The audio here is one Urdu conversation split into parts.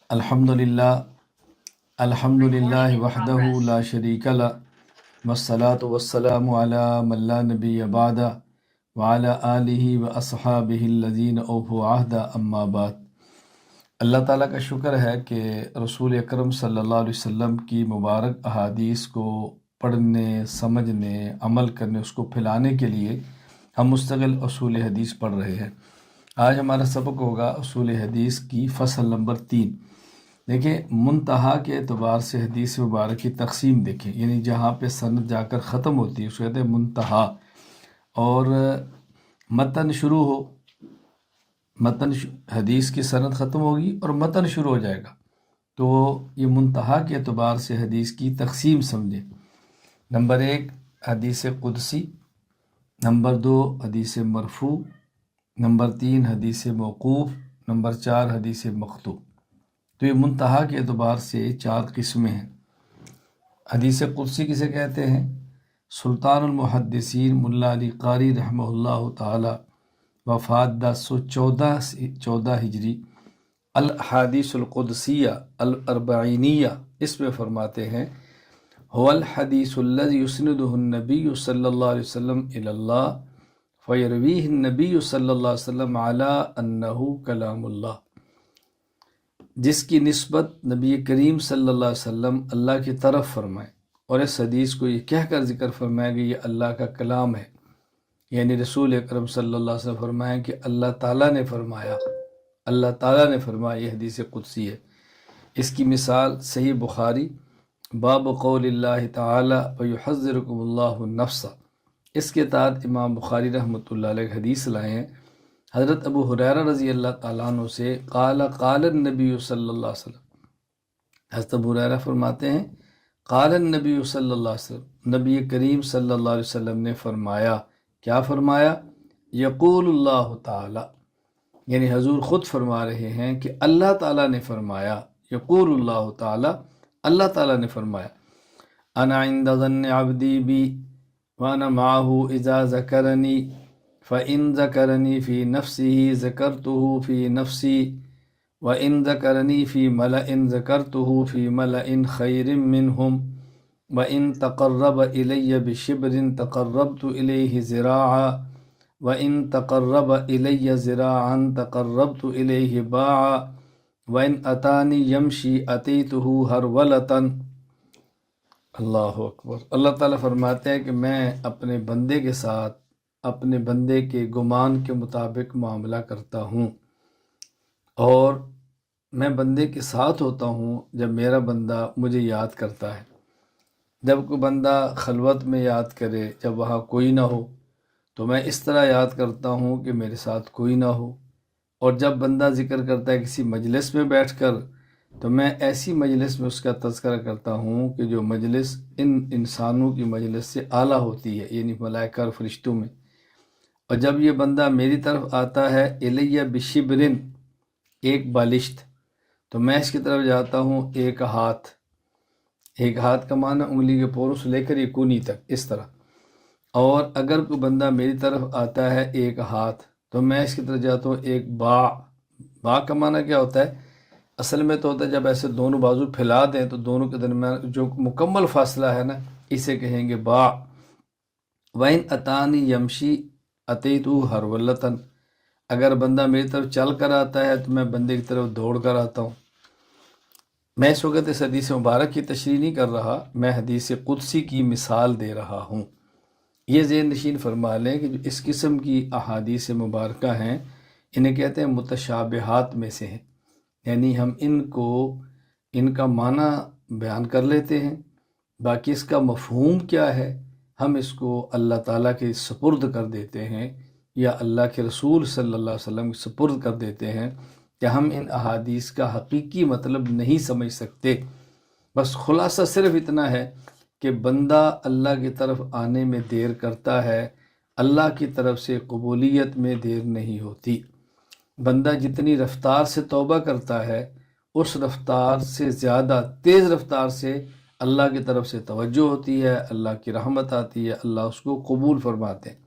الحمدللہ الحمدللہ وحدہ لا شریک لہ والصلاة والسلام علی من لا نبی بعدہ وعلی آلہ واصحابہ الذین اوفوا عہدہ اما بعد۔ اللہ تعالیٰ کا شکر ہے کہ رسول اکرم صلی اللہ علیہ وسلم کی مبارک احادیث کو پڑھنے، سمجھنے، عمل کرنے، اس کو پھیلانے کے لیے ہم مستقل اصول حدیث پڑھ رہے ہیں۔ آج ہمارا سبق ہوگا اصول حدیث کی فصل نمبر 3۔ دیکھیں، منتہا کے اعتبار سے حدیث مبارک کی تقسیم دیکھیں، یعنی جہاں پہ سند جا کر ختم ہوتی ہے اس کو کہتے ہیں منتہا، اور متن شروع ہو، حدیث کی سند ختم ہوگی اور متن شروع ہو جائے گا، تو یہ منتہا کے اعتبار سے حدیث کی تقسیم سمجھیں۔ نمبر 1 حدیث قدسی، نمبر 2 حدیث مرفوع، نمبر 3 حدیث موقوف، نمبر 4 حدیث مقطوع۔ تو یہ منتہا کے اعتبار سے 4 قسمیں ہیں۔ حدیث قدسی کسے کہتے ہیں؟ سلطان المحدثین ملا علی قاری رحمہ اللہ تعالی، وفات 1014 ہجری، الاحادیث القدسیہ الاربعینیہ، اس میں فرماتے ہیں هو الحدیث الذي يسنده النبی صلی اللہ علیہ وسلم الی اللہ فیرویہ النبی صلی اللہ علیہ وسلم علی انہ کلام اللہ، جس کی نسبت نبی کریم صلی اللہ علیہ وسلم اللہ کی طرف فرمائے اور اس حدیث کو یہ کہہ کر ذکر فرمائے کہ یہ اللہ کا کلام ہے، یعنی رسول اکرم صلی اللہ علیہ وسلم فرمائے کہ اللہ تعالیٰ نے فرمایا، اللہ تعالیٰ نے فرمایا، یہ حدیث قدسی ہے۔ اس کی مثال صحیح بخاری باب قول اللہ تعالی ویحذرکم اللہ النفس، اس کے تحت امام بخاری رحمۃ اللہ علیہ حدیث لائے ہیں حضرت ابو ہریرہ رضی اللہ تعالیٰ عنہ سے، قال النبی صلی اللہ علیہ وسلم، حضرت ابو ہریرہ فرماتے ہیں قال النبی صلی اللہ علیہ وسلم، نبی کریم صلی اللہ علیہ وسلم نے فرمایا، کیا فرمایا؟ یقول اللہ تعالی، یعنی حضور خود فرما رہے ہیں کہ اللہ تعالیٰ نے فرمایا، یقول اللہ تعالی، اللہ تعالیٰ نے فرمایا، انا عند ظن عبدی بی وانا معه اذا ذکرنی فإن ذکرنی فی نفسه ذکرته فی نفسی وإن ذکرنی فی ملأ ذکرته فی ملأ خیر منہم وإن تقرب الی بشبر تقربت الیہ ذراعا وإن تقرب الی ذراعا تقربت الیہ باعا وإن اتانی یمشی اتیتہ ہرولۃ۔ اللہ اکبر۔ اللہ تعالیٰ فرماتے ہیں کہ میں اپنے بندے کے ساتھ اپنے بندے کے گمان کے مطابق معاملہ کرتا ہوں، اور میں بندے کے ساتھ ہوتا ہوں جب میرا بندہ مجھے یاد کرتا ہے۔ جب کوئی بندہ خلوت میں یاد کرے، جب وہاں کوئی نہ ہو، تو میں اس طرح یاد کرتا ہوں کہ میرے ساتھ کوئی نہ ہو، اور جب بندہ ذکر کرتا ہے کسی مجلس میں بیٹھ کر، تو میں ایسی مجلس میں اس کا تذکرہ کرتا ہوں کہ جو مجلس ان انسانوں کی مجلس سے اعلیٰ ہوتی ہے، یعنی ملائکہ اور فرشتوں میں۔ اور جب یہ بندہ میری طرف آتا ہے الیہ بشبرن، ایک بالشت، تو میں اس کی طرف جاتا ہوں ایک ہاتھ، ایک ہاتھ کا معنی انگلی کے پوروں سے لے کر یہ کونی تک، اس طرح۔ اور اگر کوئی بندہ میری طرف آتا ہے ایک ہاتھ، تو میں اس کی طرف جاتا ہوں ایک باع۔ باع کا معنی کیا ہوتا ہے؟ اصل میں تو ہوتا ہے جب ایسے دونوں بازو پھیلا دیں تو دونوں کے درمیان جو مکمل فاصلہ ہے نا، اسے کہیں گے باع۔ وَإِنْ أَتَانِي يَمْشِي أَتَيْتُهُ هَرْوَلَةً، اگر بندہ میری طرف چل کر آتا ہے تو میں بندے کی طرف دوڑ کر آتا ہوں۔ میں اس وقت اس حدیث مبارک کی تشریح نہیں کر رہا، میں حدیث قدسی کی مثال دے رہا ہوں۔ یہ ذہن نشین فرما لیں کہ جو اس قسم کی احادیث مبارکہ ہیں، انہیں کہتے ہیں متشابہات میں سے ہیں، یعنی ہم ان کا معنی بیان کر لیتے ہیں، باقی اس کا مفہوم کیا ہے ہم اس کو اللہ تعالیٰ کے سپرد کر دیتے ہیں، یا اللہ کے رسول صلی اللہ علیہ وسلم کے سپرد کر دیتے ہیں، کہ ہم ان احادیث کا حقیقی مطلب نہیں سمجھ سکتے۔ بس خلاصہ صرف اتنا ہے کہ بندہ اللہ کی طرف آنے میں دیر کرتا ہے، اللہ کی طرف سے قبولیت میں دیر نہیں ہوتی۔ بندہ جتنی رفتار سے توبہ کرتا ہے، اس رفتار سے زیادہ تیز رفتار سے اللہ کی طرف سے توجہ ہوتی ہے، اللہ کی رحمت آتی ہے، اللہ اس کو قبول فرماتے ہیں۔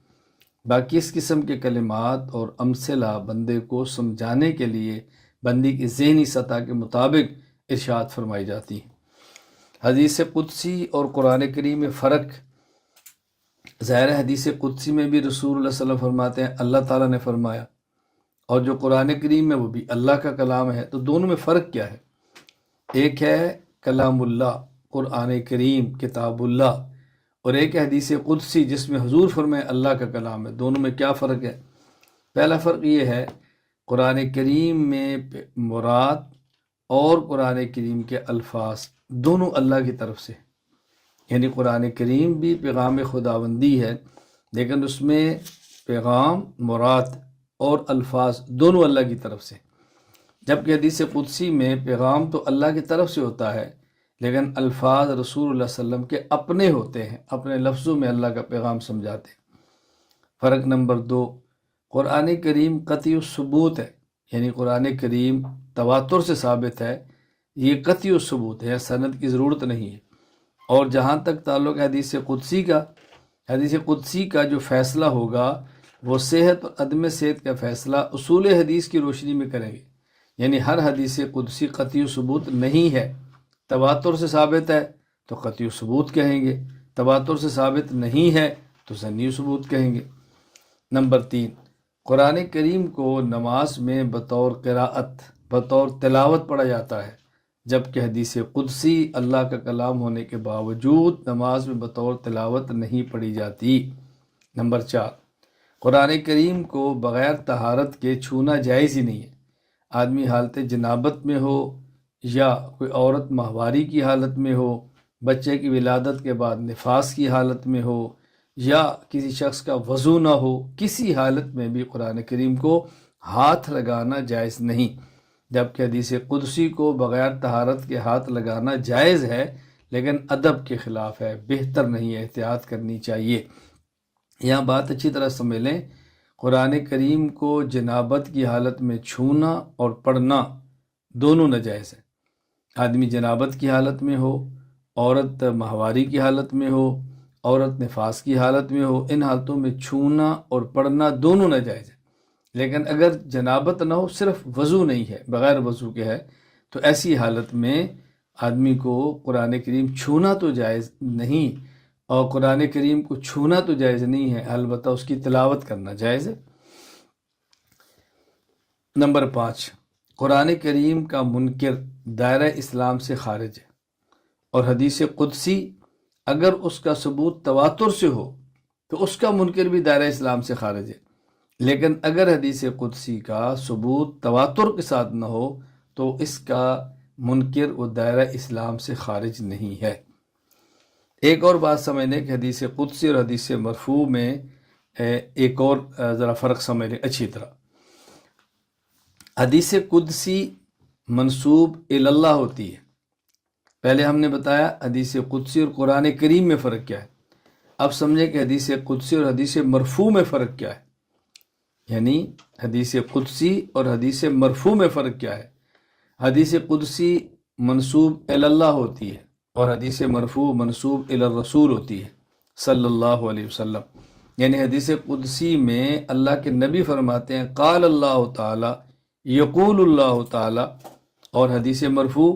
باقی اس قسم کے کلمات اور امثلہ بندے کو سمجھانے کے لیے بندی کی ذہنی سطح کے مطابق ارشاد فرمائی جاتی ہیں۔ حدیث قدسی اور قرآن کریم میں فرق ظاہر ہے، حدیث قدسی میں بھی رسول اللہ صلی اللہ علیہ وسلم فرماتے ہیں اللہ تعالیٰ نے فرمایا، اور جو قرآن کریم میں وہ بھی اللہ کا کلام ہے، تو دونوں میں فرق کیا ہے؟ ایک ہے کلام اللہ قرآن کریم کتاب اللہ، اور ایک ہے حدیث قدسی جس میں حضور فرمائے اللہ کا کلام ہے۔ دونوں میں کیا فرق ہے؟ پہلا فرق یہ ہے قرآن کریم میں مراد اور قرآن کریم کے الفاظ دونوں اللہ کی طرف سے، یعنی قرآن کریم بھی پیغام خداوندی ہے، لیکن اس میں پیغام مراد اور الفاظ دونوں اللہ کی طرف سے، جبکہ حدیث قدسی میں پیغام تو اللہ کی طرف سے ہوتا ہے لیکن الفاظ رسول اللہ صلی اللہ علیہ وسلم کے اپنے ہوتے ہیں، اپنے لفظوں میں اللہ کا پیغام سمجھاتے ہیں۔ فرق نمبر 2، قرآن کریم قطعی الثبوت ہے، یعنی قرآن کریم تواتر سے ثابت ہے، یہ قطعی الثبوت ہے، سند کی ضرورت نہیں ہے۔ اور جہاں تک تعلق ہے حدیث قدسی کا جو فیصلہ ہوگا وہ صحت اور عدم صحت کا فیصلہ اصول حدیث کی روشنی میں کریں گے، یعنی ہر حدیث قدسی قطعی ثبوت نہیں ہے۔ تواتر سے ثابت ہے تو قطعی ثبوت کہیں گے، تواتر سے ثابت نہیں ہے تو ظنی ثبوت کہیں گے۔ نمبر 3، قرآن کریم کو نماز میں بطور قراءت، بطور تلاوت پڑھا جاتا ہے، جبکہ حدیث قدسی اللہ کا کلام ہونے کے باوجود نماز میں بطور تلاوت نہیں پڑھی جاتی۔ نمبر 4، قرآن کریم کو بغیر طہارت کے چھونا جائز ہی نہیں ہے۔ آدمی حالت جنابت میں ہو یا کوئی عورت ماہواری کی حالت میں ہو، بچے کی ولادت کے بعد نفاس کی حالت میں ہو، یا کسی شخص کا وضو نہ ہو، کسی حالت میں بھی قرآن کریم کو ہاتھ لگانا جائز نہیں، جبکہ حدیث قدسی کو بغیر طہارت کے ہاتھ لگانا جائز ہے لیکن ادب کے خلاف ہے، بہتر نہیں ہے، احتیاط کرنی چاہیے۔ یہاں بات اچھی طرح سمجھ لیں، قرآن کریم کو جنابت کی حالت میں چھونا اور پڑھنا دونوں ناجائز ہے۔ آدمی جنابت کی حالت میں ہو، عورت ماہواری کی حالت میں ہو، عورت نفاس کی حالت میں ہو، ان حالتوں میں چھونا اور پڑھنا دونوں ناجائز ہے۔ لیکن اگر جنابت نہ ہو، صرف وضو نہیں ہے، بغیر وضو کے ہے، تو ایسی حالت میں آدمی کو قرآن کریم چھونا تو جائز نہیں، اور قرآن کریم کو چھونا تو جائز نہیں ہے، البتہ اس کی تلاوت کرنا جائز ہے۔ نمبر 5، قرآن کریم کا منکر دائرہ اسلام سے خارج ہے، اور حدیث قدسی اگر اس کا ثبوت تواتر سے ہو تو اس کا منکر بھی دائرہ اسلام سے خارج ہے، لیکن اگر حدیث قدسی کا ثبوت تواتر کے ساتھ نہ ہو تو اس کا منکر وہ دائرہ اسلام سے خارج نہیں ہے۔ ایک اور بات سمجھنے کہ حدیث قدسی اور حدیث مرفوع میں ایک اور ذرا فرق سمجھ لیں اچھی طرح۔ حدیث قدسی منسوب اللہ ہوتی ہے، پہلے ہم نے بتایا حدیث قدسی اور قرآن کریم میں فرق کیا ہے، اب سمجھیں کہ حدیث قدسی اور حدیث مرفوع میں فرق کیا ہے، یعنی حدیث قدسی اور حدیث مرفوع میں فرق کیا ہے۔ حدیث قدسی منسوب اللہ ہوتی ہے اور حدیث مرفوع منسوب الرسول ہوتی ہے صلی اللہ علیہ وسلم، یعنی حدیث قدسی میں اللہ کے نبی فرماتے ہیں قال اللہ تعالی، یقول اللہ تعالی، اور حدیث مرفوع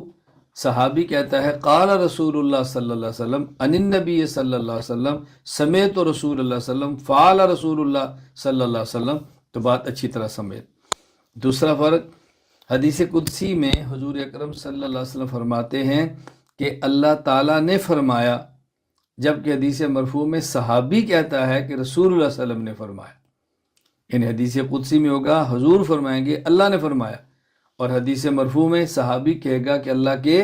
صحابی کہتا ہے قال رسول اللہ صلی اللہ علیہ وسلم عن النبی صلی اللہ علیہ وسلم سمعت رسول اللہ صلی اللہ علیہ وسلم فعل رسول اللہ صلی اللہ علیہ وسلم، تو بات اچھی طرح سمجھ۔ دوسرا فرق، حدیث قدسی میں حضور اکرم صلی اللہ علیہ وسلم فرماتے ہیں کہ اللہ تعالیٰ نے فرمایا، جبکہ حدیث مرفوع میں صحابی کہتا ہے کہ رسول اللہ صلی اللہ علیہ وسلم نے فرمایا۔ یعنی حدیث قدسی میں ہوگا حضور فرمائیں گے اللہ نے فرمایا، اور حدیث مرفوع میں صحابی کہے گا کہ اللہ کے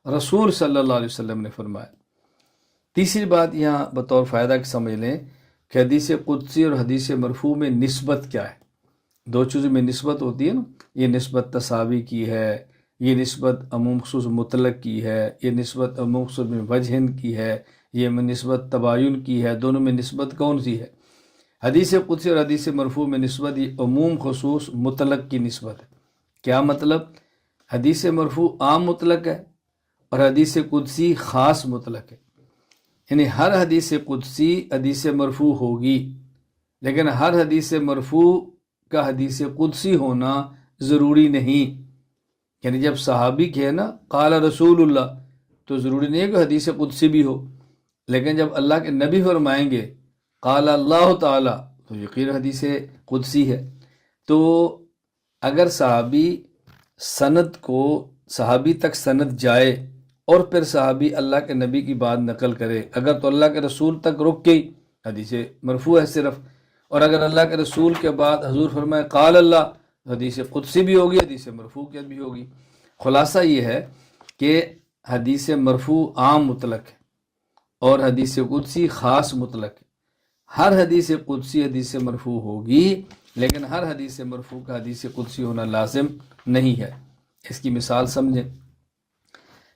رسول صلی اللہ علیہ وسلم نے فرمایا۔ تیسری بات یہاں بطور فائدہ کی سمجھ لیں کہ حدیث قدسی اور حدیث مرفوع میں نسبت کیا ہے۔ دو چیزوں میں نسبت ہوتی ہے نا، یہ نسبت تساوی کی ہے، یہ نسبت عموم خصوص مطلق کی ہے، یہ نسبت عموم خصوص میں وجہن کی ہے، یہ نسبت تباین کی ہے، دونوں میں نسبت کون سی ہے؟ حدیث قدسی اور حدیث مرفوع میں نسبت یہ عموم خصوص مطلق کی نسبت ہے۔ کیا مطلب؟ حدیث مرفوع عام مطلق ہے اور حدیث قدسی خاص مطلق ہے، یعنی ہر حدیث قدسی حدیث مرفوع ہوگی، لیکن ہر حدیث مرفوع کا حدیث قدسی ہونا ضروری نہیں۔ یعنی جب صحابی کہے نا قال رسول اللہ تو ضروری نہیں ہے کہ حدیث قدسی بھی ہو، لیکن جب اللہ کے نبی فرمائیں گے قال اللہ تعالی تو یقین حدیث قدسی ہے۔ تو اگر صحابی تک سند جائے اور پھر صحابی اللہ کے نبی کی بات نقل کرے، اگر تو اللہ کے رسول تک رک گئی حدیث مرفوع ہے صرف، اور اگر اللہ کے رسول کے بعد حضور فرمائے قال اللہ، حدیث قدسی بھی ہوگی، حدیث مرفوع بھی ہوگی۔ خلاصہ یہ ہے کہ حدیث مرفوع عام مطلق ہے اور حدیث قدسی خاص مطلق ہے۔ ہر حدیث قدسی حدیث مرفوع ہوگی، لیکن ہر حدیث مرفوع کا حدیث قدسی ہونا لازم نہیں ہے۔ اس کی مثال سمجھیں،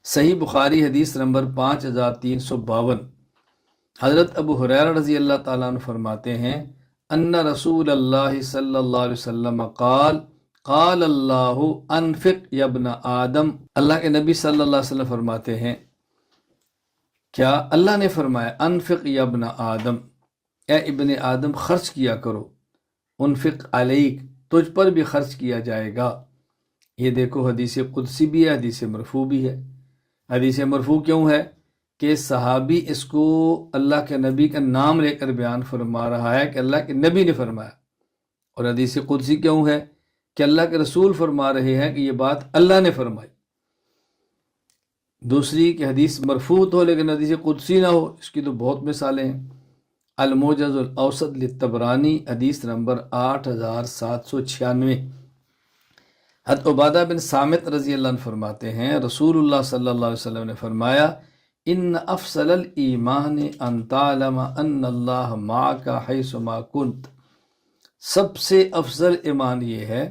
صحیح بخاری حدیث نمبر 5352، حضرت ابو ہریرہ رضی اللہ تعالیٰ عنہ فرماتے ہیں ان رسول اللہ صلی اللہ علیہ وسلم قال قال اللہ انفق یا ابن آدم، اللہ کے نبی صلی اللہ علیہ وسلم فرماتے ہیں، کیا اللہ نے فرمایا انفق یا ابن آدم، اے ابن آدم خرچ کیا کرو، انفق علیک تجھ پر بھی خرچ کیا جائے گا۔ یہ دیکھو حدیث قدسی بھی ہے، حدیث مرفوع بھی ہے۔ حدیث مرفوع کیوں ہے؟ کہ صحابی اس کو اللہ کے نبی کا نام لے کر بیان فرما رہا ہے کہ اللہ کے نبی نے فرمایا، اور حدیث قدسی کیوں ہے؟ کہ اللہ کے رسول فرما رہے ہیں کہ یہ بات اللہ نے فرمائی۔ دوسری کہ حدیث مرفوع ہو لیکن حدیث قدسی نہ ہو، اس کی تو بہت مثالیں ہیں۔ الموجز الاوسط للطبرانی حدیث نمبر 8796، حضرت عبادہ بن صامت رضی اللہ عنہ فرماتے ہیں رسول اللہ صلی اللہ علیہ وسلم نے فرمایا ان افضل الایمان ان تعلم ان اللہ معک حیث ما کنت، سب سے افضل ایمان یہ ہے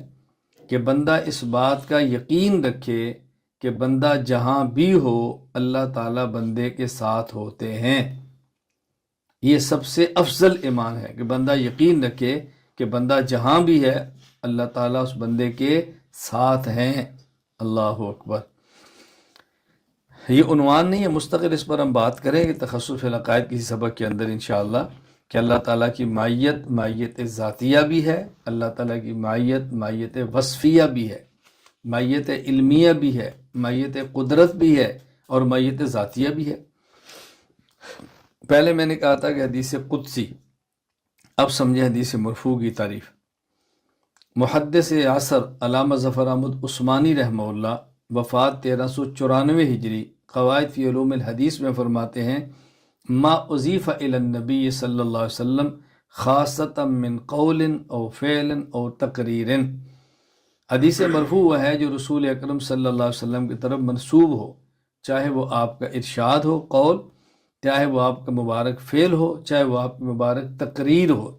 کہ بندہ اس بات کا یقین رکھے کہ بندہ جہاں بھی ہو اللہ تعالیٰ بندے کے ساتھ ہوتے ہیں۔ یہ سب سے افضل ایمان ہے کہ بندہ یقین رکھے کہ بندہ جہاں بھی ہے اللہ تعالیٰ اس بندے کے ساتھ ہیں۔ اللہ اکبر۔ یہ عنوان نہیں ہے، مستقل اس پر ہم بات کریں گے تخصص فی العقائد کسی سبق کے اندر انشاءاللہ، کہ اللہ تعالیٰ کی معیت ذاتیہ بھی ہے، اللہ تعالیٰ کی معیت وصفیہ بھی ہے، معیت علمیہ بھی ہے، معیت قدرت بھی ہے اور معیت ذاتیہ بھی ہے۔ پہلے میں نے کہا تھا کہ حدیث قدسی، اب سمجھیں حدیث مرفوع کی تعریف۔ محدث عصر علامہ ظفر احمد عثمانی رحمہ اللہ وفات 1394 ہجری، قواعد فی علوم الحدیث میں فرماتے ہیں ما اضیف الی النبی صلی اللہ علیہ وسلم خاصتا من قول او فعل او تقریر، حدیث مرفوع وہ ہے جو رسول اکرم صلی اللہ علیہ وسلم کی طرف منسوب ہو، چاہے وہ آپ کا ارشاد ہو قول، چاہے وہ آپ کا مبارک فعل ہو، چاہے وہ آپ کی مبارک تقریر ہو۔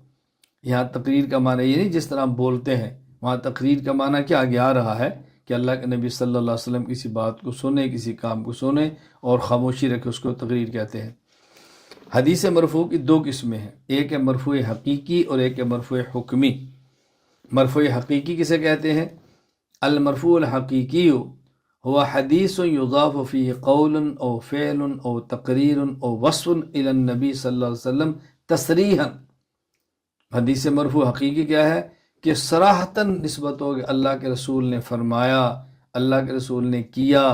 یہاں تقریر کا معنی یہ نہیں جس طرح ہم بولتے ہیں، وہاں تقریر کا معنی کیا آگے آ رہا ہے کہ اللہ کے نبی صلی اللہ علیہ وسلم کسی بات کو سنے، کسی کام کو سنے اور خاموشی رکھے، اس کو تقریر کہتے ہیں۔ حدیث مرفوع کی دو قسمیں ہیں، ایک ہے مرفوع حقیقی اور ایک ہے مرفوع حکمی۔ مرفوع حقیقی کسے کہتے ہیں؟ المرفوع الحقیقی هو حدیث یضاف فیہ قول او فعل او تقریر او وصف الی النبی صلی اللہ علیہ وسلم تصریحا۔ حدیث مرفوع حقیقی کیا ہے؟ کہ صراحتاً نسبت ہو کہ اللہ کے رسول نے فرمایا، اللہ کے رسول نے کیا،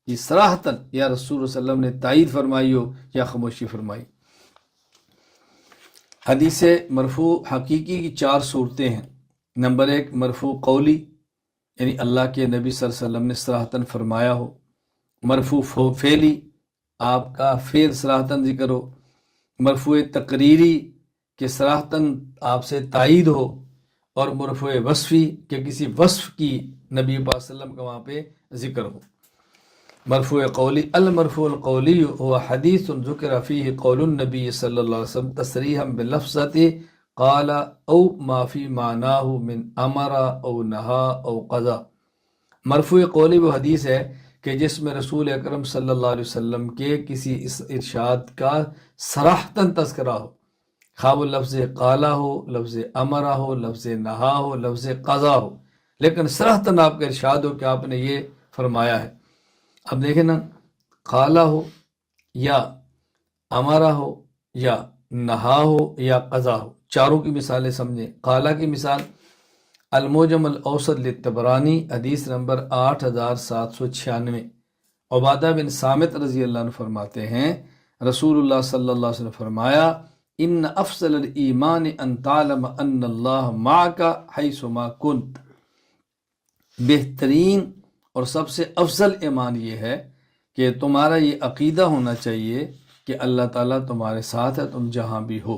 یہ صراحتاً یا رسول صلی اللہ علیہ وسلم نے تائید فرمائی ہو یا خاموشی فرمائی۔ حدیث مرفوع حقیقی کی 4 صورتیں ہیں۔ نمبر 1 مرفوع قولی، یعنی اللہ کے نبی صلی اللہ علیہ وسلم نے صراحتاً فرمایا ہو۔ مرفوع فعلی، آپ کا فعل صراحتاً ذکر ہو۔ مرفوع تقریری، کہ صراحتاً آپ سے تائید ہو۔ اور مرفوع وصفی، کہ کسی وصف کی نبی پاک صلی اللہ علیہ وسلم کا وہاں پہ ذکر ہو۔ مرفوع قولی، المرفوع القولی هو حدیث ذکر فیہ قول النبی صلی اللہ علیہ وسلم تصریحا بلفظۃ قال او ما فی معناہ من امر او نہا او قضا۔ مرفوع قولی وہ حدیث ہے کہ جس میں رسول اکرم صلی اللہ علیہ وسلم کے کسی اس ارشاد کا صراحتاً تذکرہ ہو، خواہ وہ لفظ قالا ہو، لفظ امرا ہو، لفظ نہا ہو، لفظ قضا ہو، لیکن صراحتاً آپ کا ارشاد ہو کہ آپ نے یہ فرمایا ہے۔ اب دیکھیں نا، قالا ہو یا امرا ہو یا نہا ہو یا قضا ہو، چاروں کی مثالیں سمجھیں۔ قالا کی مثال الموجم الاوسط للطبرانی حدیث نمبر 8796۔ عبادہ بن صامت رضی اللہ عنہ فرماتے ہیں رسول اللہ صلی اللہ علیہ وسلم نے فرمایا ان افضل الایمان ان تعلم ان اللہ معک حیث ما کنت، بہترین اور سب سے افضل ایمان یہ ہے کہ تمہارا یہ عقیدہ ہونا چاہیے کہ اللہ تعالیٰ تمہارے ساتھ ہے تم جہاں بھی ہو۔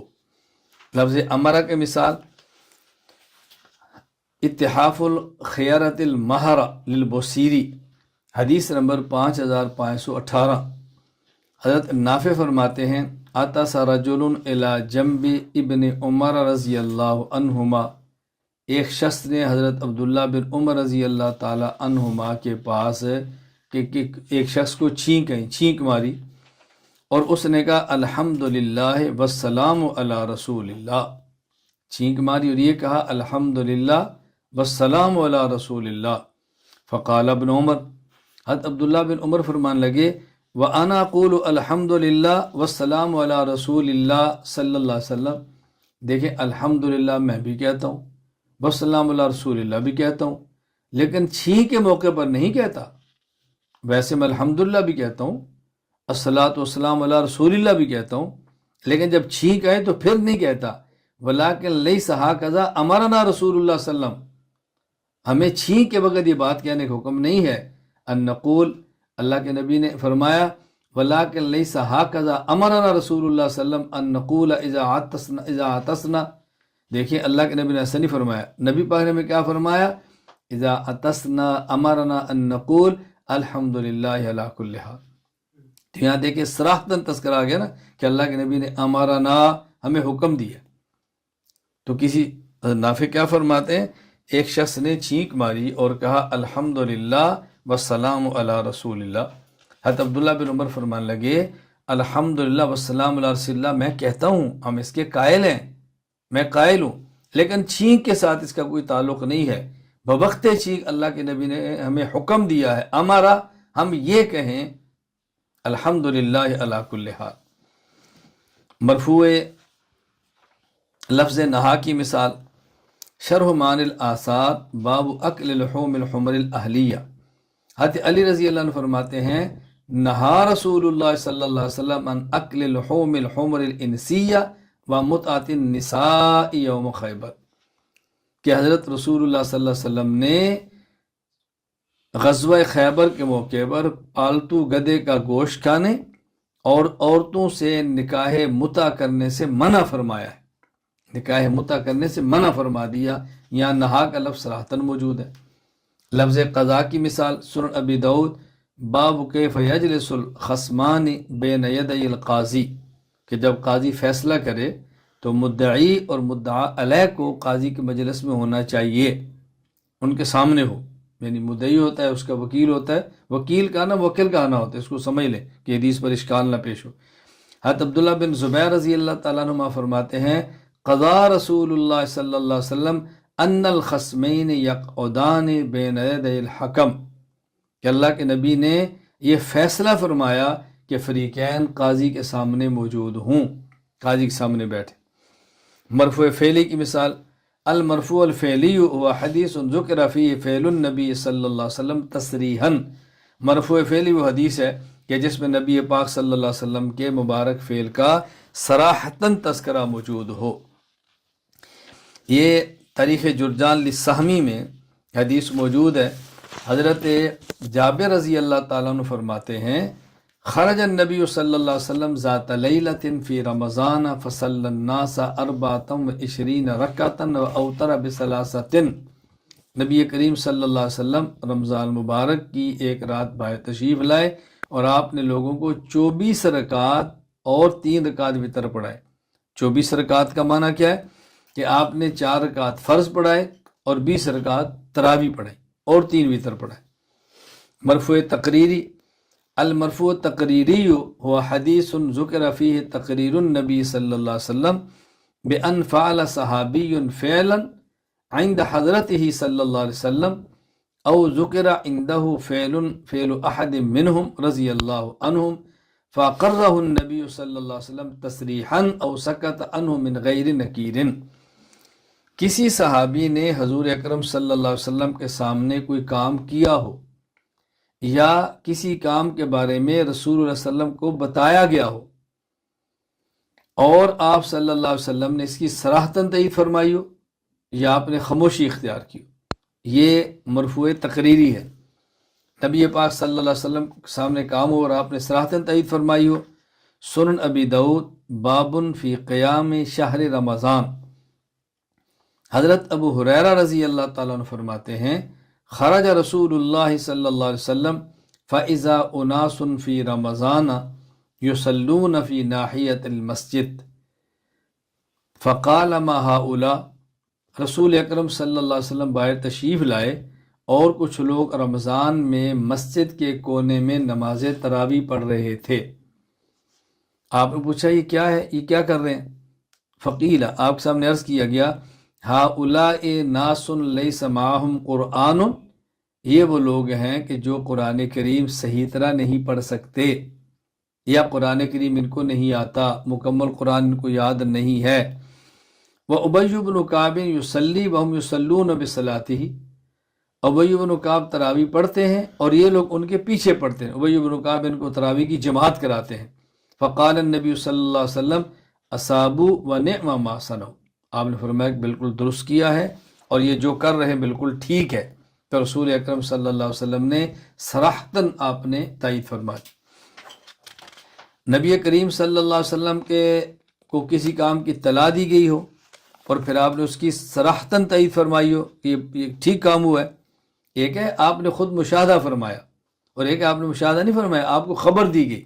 لفظ امرہ کے مثال اتحاف الخیرت المہرہ للبوسیری حدیث نمبر 5518۔ حضرت نافع فرماتے ہیں عطس رجل الی جنب ابن عمر رضی اللہ عنہما، ایک شخص نے حضرت عبداللہ بن عمر رضی اللہ تعالی عنہما کے پاس کہ ایک شخص کو چھینک ماری اور اس نے کہا الحمدللہ والسلام علی رسول اللہ، چھینک ماری اور یہ کہا الحمدللہ والسلام علی رسول اللہ۔ فقال ابن عمر، حضرت عبداللہ بن عمر فرمان لگے وَأَنَا أَقُولُ الْحَمْدُ لِلَّهِ وَالسَّلَامُ عَلَىٰ رَسُولِ اللَّهِ صلی اللہ علیہ وسلم، دیکھیں الحمدللہ میں بھی کہتا ہوں، وَالسَّلَامُ عَلَىٰ رَسُولِ اللَّهِ بھی کہتا ہوں، لیکن چھینک کے موقع پر نہیں کہتا۔ ویسے میں الحمدللہ بھی کہتا ہوں، الصلاۃ والسلام علی رسول اللہ بھی کہتا ہوں، لیکن جب چھینک آئے تو پھر نہیں کہتا وَلَٰكِن لَيْسَ هَكَذَا أَمَرَنَا رسول اللہ صلی اللہ علیہ وسلم، ہمیں چھینک کے بغیر یہ بات کہنے کا حکم نہیں ہے۔ ان نقول، اللہ کے نبی نے فرمایا وَلَٰكِن لَيْسَ هَكَذَا أَمَرَنَا رسول اللہ صلی اللہ علیہ وسلم ان نقول اذا عطسنا، دیکھیں اللہ کے نبی نے ایسا نہیں فرمایا، نبی پاک نے کیا فرمایا اذا عطسنا امرنا ان نقول الحمدللہ علی کل حال۔ تو یہاں دیکھیں صراحتاً تذکرہ آ گیا نا کہ اللہ کے نبی نے امرنا ہمیں حکم دیا۔ تو کسی نافع کیا فرماتے ہیں ایک شخص نے چھینک ماری اور کہا الحمدللہ والسلام علی رسول اللہ۔ حضرت عبداللہ بن عمر فرمان لگے الحمدللہ والسلام علی رسول اللہ میں کہتا ہوں، ہم اس کے قائل ہیں، میں قائل ہوں، لیکن چھینک کے ساتھ اس کا کوئی تعلق نہیں ہے۔ بوقت چھینک اللہ کے نبی نے ہمیں حکم دیا ہے ہمارا ہم یہ کہیں الحمدللہ علی کل حال۔ مرفوع لفظ نہا کی مثال شرح معانی الآثار باب اکل لحوم الحمر الاہلیہ۔ حضرت علی رضی اللہ عنہ فرماتے ہیں نہا رسول اللہ صلی اللہ علیہ وسلم عن اکل لحوم الحمر الانسیہ و متعۃ النساء یوم خیبر، کہ حضرت رسول اللہ صلی اللہ علیہ وسلم نے غزوہ خیبر کے موقع پر پالتو گدھے کا گوشت کھانے اور عورتوں سے نکاح متع کرنے سے منع فرمایا ہے، نکاح متع کرنے سے منع فرما دیا۔ یہاں نہا کا لفظ صراحتاً موجود ہے۔ لفظ قضاء کی مثال سنن ابی داؤد باب کیف یجلس الخصمان بین یدی القاضی، کہ جب قاضی فیصلہ کرے تو مدعی اور مدعا علیہ کو قاضی کے مجلس میں ہونا چاہیے، ان کے سامنے ہو، یعنی مدعی ہوتا ہے اس کا وکیل ہوتا ہے، وکیل کا نا وکیل کا آنا ہوتا ہے، اس کو سمجھ لیں کہ حدیث پر اشکال نہ پیش ہو۔ حضرت عبداللہ بن زبیر رضی اللہ تعالیٰ عنہ فرماتے ہیں قضا رسول اللہ صلی اللہ علیہ وسلم ان الخصمین یقعدان بین یدی الحکم، کہ اللہ کے نبی نے یہ فیصلہ فرمایا کہ فریقین قاضی کے سامنے موجود ہوں، قاضی کے سامنے بیٹھے۔ مرفوع فعلی کی مثال المرفوع الفعلی هو حدیث ذکر فیہ فعل النبی صلی اللہ علیہ وسلم تصریحا، مرفوع فعلی وہ حدیث ہے کہ جس میں نبی پاک صلی اللہ علیہ وسلم کے مبارک فعل کا صراحتاً تذکرہ موجود ہو۔ یہ تاریخ جرجان للسہمی میں حدیث موجود ہے۔ حضرت جابر رضی اللہ تعالیٰ عنہ فرماتے ہیں خرج النبی صلی اللہ علیہ وسلم ذات لیلۃ فی رمضان فصلی الناس 24 رکعۃ واوتر بثلاثۃ، نبی کریم صلی اللہ علیہ وسلم رمضان مبارک کی ایک رات باہر تشریف لائے اور آپ نے لوگوں کو 24 رکعات اور 3 رکعت وتر پڑھائے۔ 24 رکعت کا معنی کیا ہے کہ آپ نے 4 رکعت فرض پڑھائے اور 20 رکعت تراویح پڑھائی اور 3 وتر پڑھائے۔ مرفوع تقریری المرفوع تقریری هو حدیث ذکر فیہ تقریر النبی صلی اللہ علیہ وسلم بأن فعل صحابی فعلا عند حضرته صلی اللہ علیہ وسلم او ذکر عنده فعل احد منهم رضی اللہ عنہم فاقرہ النبی صلی اللہ علیہ وسلم تصریحا او سکت عنہ من غیر نکیر۔ کسی صحابی نے حضور اکرم صلی اللہ علیہ وسلم کے سامنے کوئی کام کیا ہو یا کسی کام کے بارے میں رسول اللہ علیہ وسلم کو بتایا گیا ہو اور آپ صلی اللہ علیہ وسلم نے اس کی صراحتاً تائید فرمائی ہو یا آپ نے خاموشی اختیار کی ہو، یہ مرفوع تقریری ہے۔ نبی پاک صلی اللہ علیہ وسلم کے سامنے کام ہو اور آپ نے صراحتاً تائید فرمائی ہو۔ سنن ابی داؤد بابن فی قیام شہر رمضان، حضرت ابو ہریرہ رضی اللہ تعالیٰ عنہ فرماتے ہیں خرج رسول اللہ صلی اللہ علیہ وسلم فَإِذَا أُنَاسٌ فِي رَمَضَانَ يُصَلُّونَ فِي ناحیۃ المسجد فقال ما هؤلاء، رسول اکرم صلی اللہ علیہ وسلم باہر تشریف لائے اور کچھ لوگ رمضان میں مسجد کے کونے میں نماز تراویح پڑھ رہے تھے۔ آپ نے پوچھا یہ کیا ہے، یہ کیا کر رہے ہیں؟ فقیل، آپ کے سامنے عرض کیا گیا ہؤلاء ناس لیس معہم قرآن، یہ وہ لوگ ہیں کہ جو قرآن کریم صحیح طرح نہیں پڑھ سکتے یا قرآن کریم ان کو نہیں آتا، مکمل قرآن ان کو یاد نہیں ہے۔ وَأُبَيُّ بْنُ كَعْبٍ يُصَلِّي وَهُمْ يُصَلُّونَ بِصَلَاتِهِ، ابی بن کعب تراویح پڑھتے ہیں اور یہ لوگ ان کے پیچھے پڑھتے ہیں۔ ابی بن کعب ان کو تراویح کی جماعت کراتے ہیں۔ فقال النبی صلی اللہ علیہ وسلم اصابوا ونعم ما صنعوا، آپ نے فرمایا کہ بالکل درست کیا ہے اور یہ جو کر رہے ہیں بالکل ٹھیک ہے۔ تو رسول اکرم صلی اللہ علیہ وسلم نے صراحتاً آپ نے تائید فرمائی۔ نبی کریم صلی اللہ علیہ وسلم کو کسی کام کی اطلاع دی گئی ہو اور پھر آپ نے اس کی صراحتاً تائید فرمائی ہو کہ یہ ٹھیک کام ہوا ہے۔ ایک ہے آپ نے خود مشاہدہ فرمایا اور ایک آپ نے مشاہدہ نہیں فرمایا، آپ کو خبر دی گئی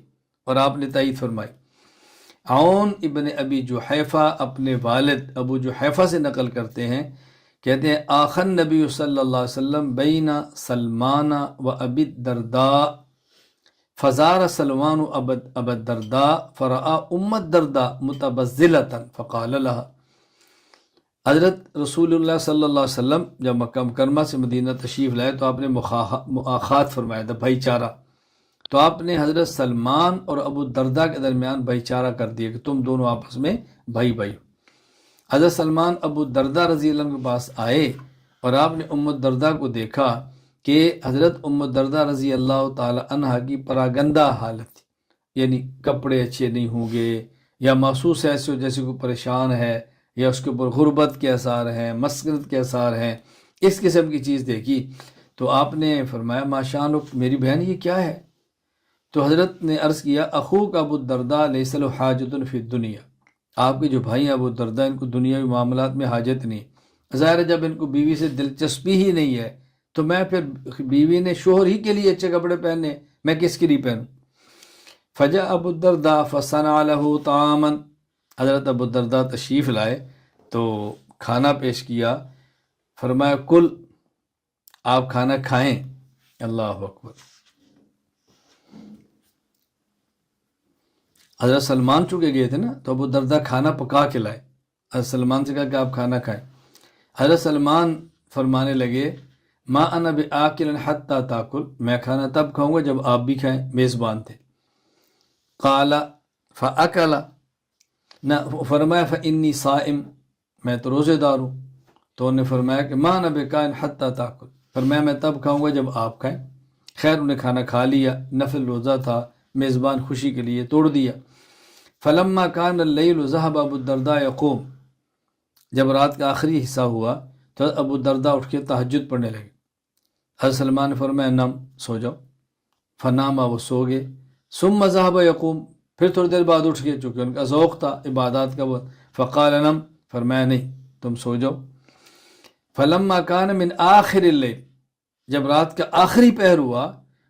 اور آپ نے تائید فرمائی۔ عون ابن ابی جحیفہ اپنے والد ابو جحیفہ سے نقل کرتے ہیں، کہتے ہیں آخن نبی صلی اللہ علیہ وسلم بین سلمان و ابی الدرداء فزار سلمان ابا الدرداء فرآ ام الدرداء متبذلۃ فقال لها، حضرت رسول اللہ صلی اللہ علیہ وسلم جب مکہ مکرمہ سے مدینہ تشریف لائے تو آپ نے مؤاخات فرمایا تھا، بھائی چارہ، تو آپ نے حضرت سلمان اور ابو الدرداء کے درمیان بھائی چارہ کر دیا کہ تم دونوں آپس میں بھائی بھائی ہو۔ حضرت سلمان ابو الدرداء رضی اللہ عنہ کے پاس آئے اور آپ نے ام الدرداء کو دیکھا کہ حضرت ام الدرداء رضی اللہ تعالی عنہ کی پراگندہ حالت تھی، یعنی کپڑے اچھے نہیں ہوں گے یا محسوس ایسے ہو جیسے کوئی پریشان ہے یا اس کے اوپر غربت کے آثار ہیں، مسکنت کے آثار ہیں، اس قسم کی چیز دیکھی تو آپ نے فرمایا ما شانک، میری بہن یہ کیا ہے؟ تو حضرت نے عرض کیا اخوک ابو الدرداء لیس له حاجۃ فی الدنیا، آپ کے جو بھائی ہیں ابو الدرداء ان کو دنیاوی معاملات میں حاجت نہیں، ظاہر ہے جب ان کو بیوی سے دلچسپی ہی نہیں ہے تو میں پھر بیوی نے شوہر ہی کے لیے اچھے کپڑے پہنے، میں کس کے لیے پہنوں؟ فجاء ابو الدرداء فصنع له طعاما، حضرت ابو الدرداء تشریف لائے تو کھانا پیش کیا، فرمایا کل، آپ کھانا کھائیں۔ اللہ اکبر۔ حضرت سلمان چکے گئے تھے نا تو ابو الدرداء کھانا پکا کے لائے، حضرت سلمان سے کہا کہ آپ کھانا کھائیں۔ حضرت سلمان فرمانے لگے ما انا بآکل حتی تاکل، میں کھانا تب کھاؤں گا جب آپ بھی کھائیں، میزبان تھے۔ قال فاکل، نہ فرمایا فانی صائم، میں تو روزے دار ہوں، تو انہوں نے فرمایا کہ ما انا بقائم حتی تاکل، فرمایا میں تب کھاؤں گا جب آپ کھائیں۔ خیر انہیں کھانا کھا لیا، نفل روزہ تھا، میزبان خوشی کے لیے توڑ دیا۔ فلما کان اللیل ذهب ابو الدرداء یقوم، جب رات کا آخری حصہ ہوا تو ابو الدرداء اٹھ کے تہجد پڑھنے لگے۔ حضرت سلمان نے فرمایا نم، سو جاؤ، فناما، وہ سو گئے۔ ثم ذهب یقوم، پھر تھوڑی دیر بعد اٹھ گئے چونکہ ان کا ذوق تھا عبادات کا، وہ فقال نم، فرمایا نہیں تم سو جاؤ۔ فلما کان من آخر اللیل، جب رات کا آخری پہر ہوا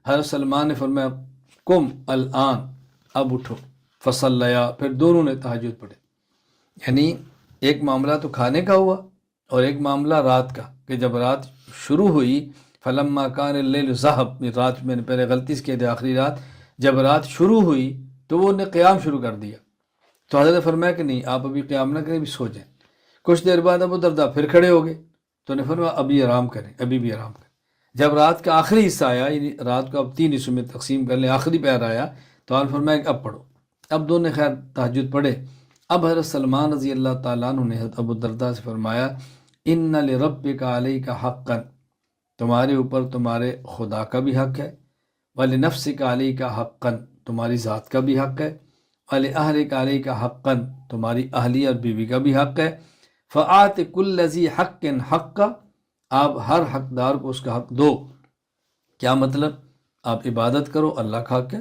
حضرت سلمان نے فرمایا قم الآن، اب اٹھو، فصلیا، پھر دونوں نے تہجد پڑھے۔ یعنی ایک معاملہ تو کھانے کا ہوا اور ایک معاملہ رات کا، کہ جب رات شروع ہوئی فلما کان اللیل ذهب، رات میں نے پہلے غلطی سے کہہ دیا آخری رات، جب رات شروع ہوئی تو وہ نے قیام شروع کر دیا، تو حضرت نے فرمایا کہ نہیں آپ ابھی قیام نہ کریں، ابھی سو جائیں۔ کچھ دیر بعد ابو الدرداء پھر کھڑے ہو گئے تو نے فرمایا ابھی آرام کریں، ابھی بھی آرام کریں۔ جب رات کا آخری حصہ آیا، یعنی رات کو اب 3 حصوں میں تقسیم کر لیں، آخری پہر آیا تو آپ نے فرمایا کہ اب پڑھو۔ اب دونوں نے خیر تہجد پڑھے۔ اب حضرت سلمان رضی اللہ تعالیٰ عنہ نے حضرت ابو الدرداء سے فرمایا ان لربک علیک حقا، تمہارے اوپر تمہارے خدا کا بھی حق ہے، ولنفسک علیک حقا، تمہاری ذات کا بھی حق ہے، ولأہلک علیک حقا، تمہاری اہلیہ اور بیوی کا بھی حق ہے، فآت کل ذی حق حقا، آپ ہر حقدار کو اس کا حق دو۔ کیا مطلب؟ آپ عبادت کرو، اللہ کا حق ہے،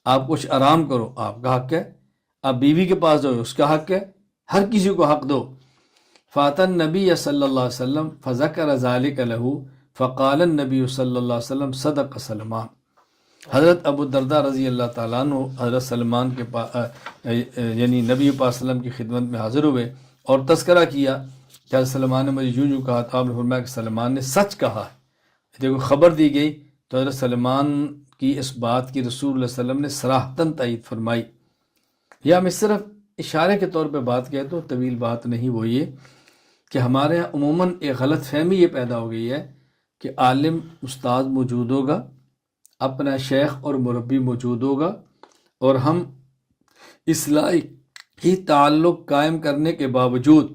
آپ کچھ آرام کرو، آپ کا حق ہے، آپ بیوی کے پاس جاؤ، اس کا حق ہے، ہر کسی کو حق دو۔ فاتن نبی صلی اللہ علیہ وسلم فذکر ذلک لہ فقال النبی صلی اللہ علیہ وسلم صدق سلمان، حضرت ابو الدرداء رضی اللہ تعالیٰ عنہ حضرت سلمان کے پاس یعنی نبی پاک صلی اللہ علیہ وسلم کی خدمت میں حاضر ہوئے اور تذکرہ کیا کہ حضرت سلمان نے مجھے یوں کہا، تو آپ نے فرمایا کہ سلمان نے سچ کہا ہے۔ دیکھو خبر دی گئی تو حضرت سلمان کی اس بات کی رسول اللہ صلی اللہ علیہ وسلم نے صراحتاً تائید فرمائی۔ یا میں صرف اشارے کے طور پہ بات کہتا ہوں، طویل بات نہیں، وہ یہ کہ ہمارے یہاں عموماً ایک غلط فہمی یہ پیدا ہو گئی ہے کہ عالم استاد موجود ہوگا، اپنا شیخ اور مربی موجود ہوگا، اور ہم اصلاحی تعلق قائم کرنے کے باوجود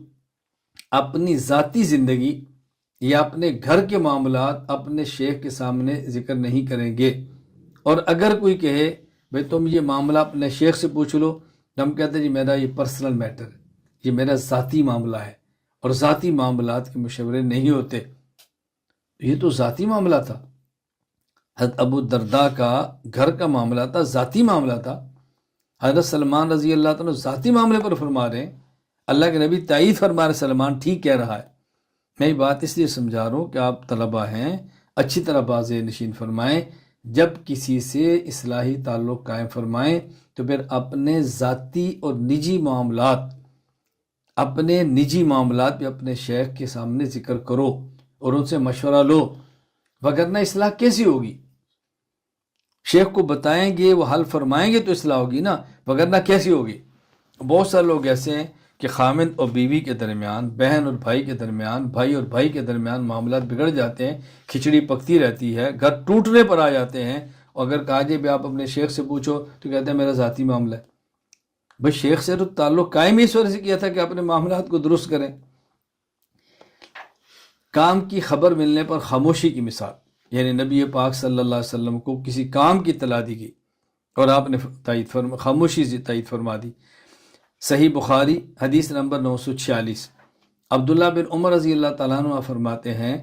اپنی ذاتی زندگی یا اپنے گھر کے معاملات اپنے شیخ کے سامنے ذکر نہیں کریں گے۔ اور اگر کوئی کہے بھئی تم یہ معاملہ اپنے شیخ سے پوچھ لو، تو ہم کہتے ہیں جی میرا یہ پرسنل میٹر ہے، یہ میرا ذاتی معاملہ ہے، اور ذاتی معاملات کے مشورے نہیں ہوتے۔ یہ تو ذاتی معاملہ تھا، حضرت ابو الدرداء کا گھر کا معاملہ تھا، ذاتی معاملہ تھا۔ حضرت سلمان رضی اللہ تعالیٰ ذاتی معاملے پر فرما رہے ہیں، اللہ کے نبی تائید فرما رہے، سلمان ٹھیک کہہ رہا ہے۔ میں یہ بات اس لیے سمجھا رہا ہوں کہ آپ طلبہ ہیں، اچھی طرح باز نشین فرمائیں، جب کسی سے اصلاحی تعلق قائم فرمائیں تو پھر اپنے ذاتی اور نجی معاملات بھی اپنے شیخ کے سامنے ذکر کرو اور ان سے مشورہ لو، وگرنہ اصلاح کیسی ہوگی؟ شیخ کو بتائیں گے، وہ حل فرمائیں گے تو اصلاح ہوگی نا، وگرنہ کیسی ہوگی؟ بہت سارے لوگ ایسے ہیں کہ خامند اور بیوی کے درمیان، بہن اور بھائی کے درمیان، بھائی اور بھائی کے درمیان معاملات بگڑ جاتے ہیں، کھچڑی پکتی رہتی ہے، گھر ٹوٹنے پر آ جاتے ہیں، اور اگر کہا جائے بھی آپ اپنے شیخ سے پوچھو تو کہتے ہیں میرا ذاتی معاملہ ہے۔ بھئی شیخ سے تو تعلق قائم ہی اس وجہ سے کیا تھا کہ اپنے معاملات کو درست کریں۔ کام کی خبر ملنے پر خاموشی کی مثال، یعنی نبی پاک صلی اللہ علیہ وسلم کو کسی کام کی اطلاع دی گئی اور آپ نے خاموشی سے تائید فرما دی۔ صحیح بخاری حدیث نمبر 946، عبداللہ بن عمر رضی اللہ تعالیٰ عنہ فرماتے ہیں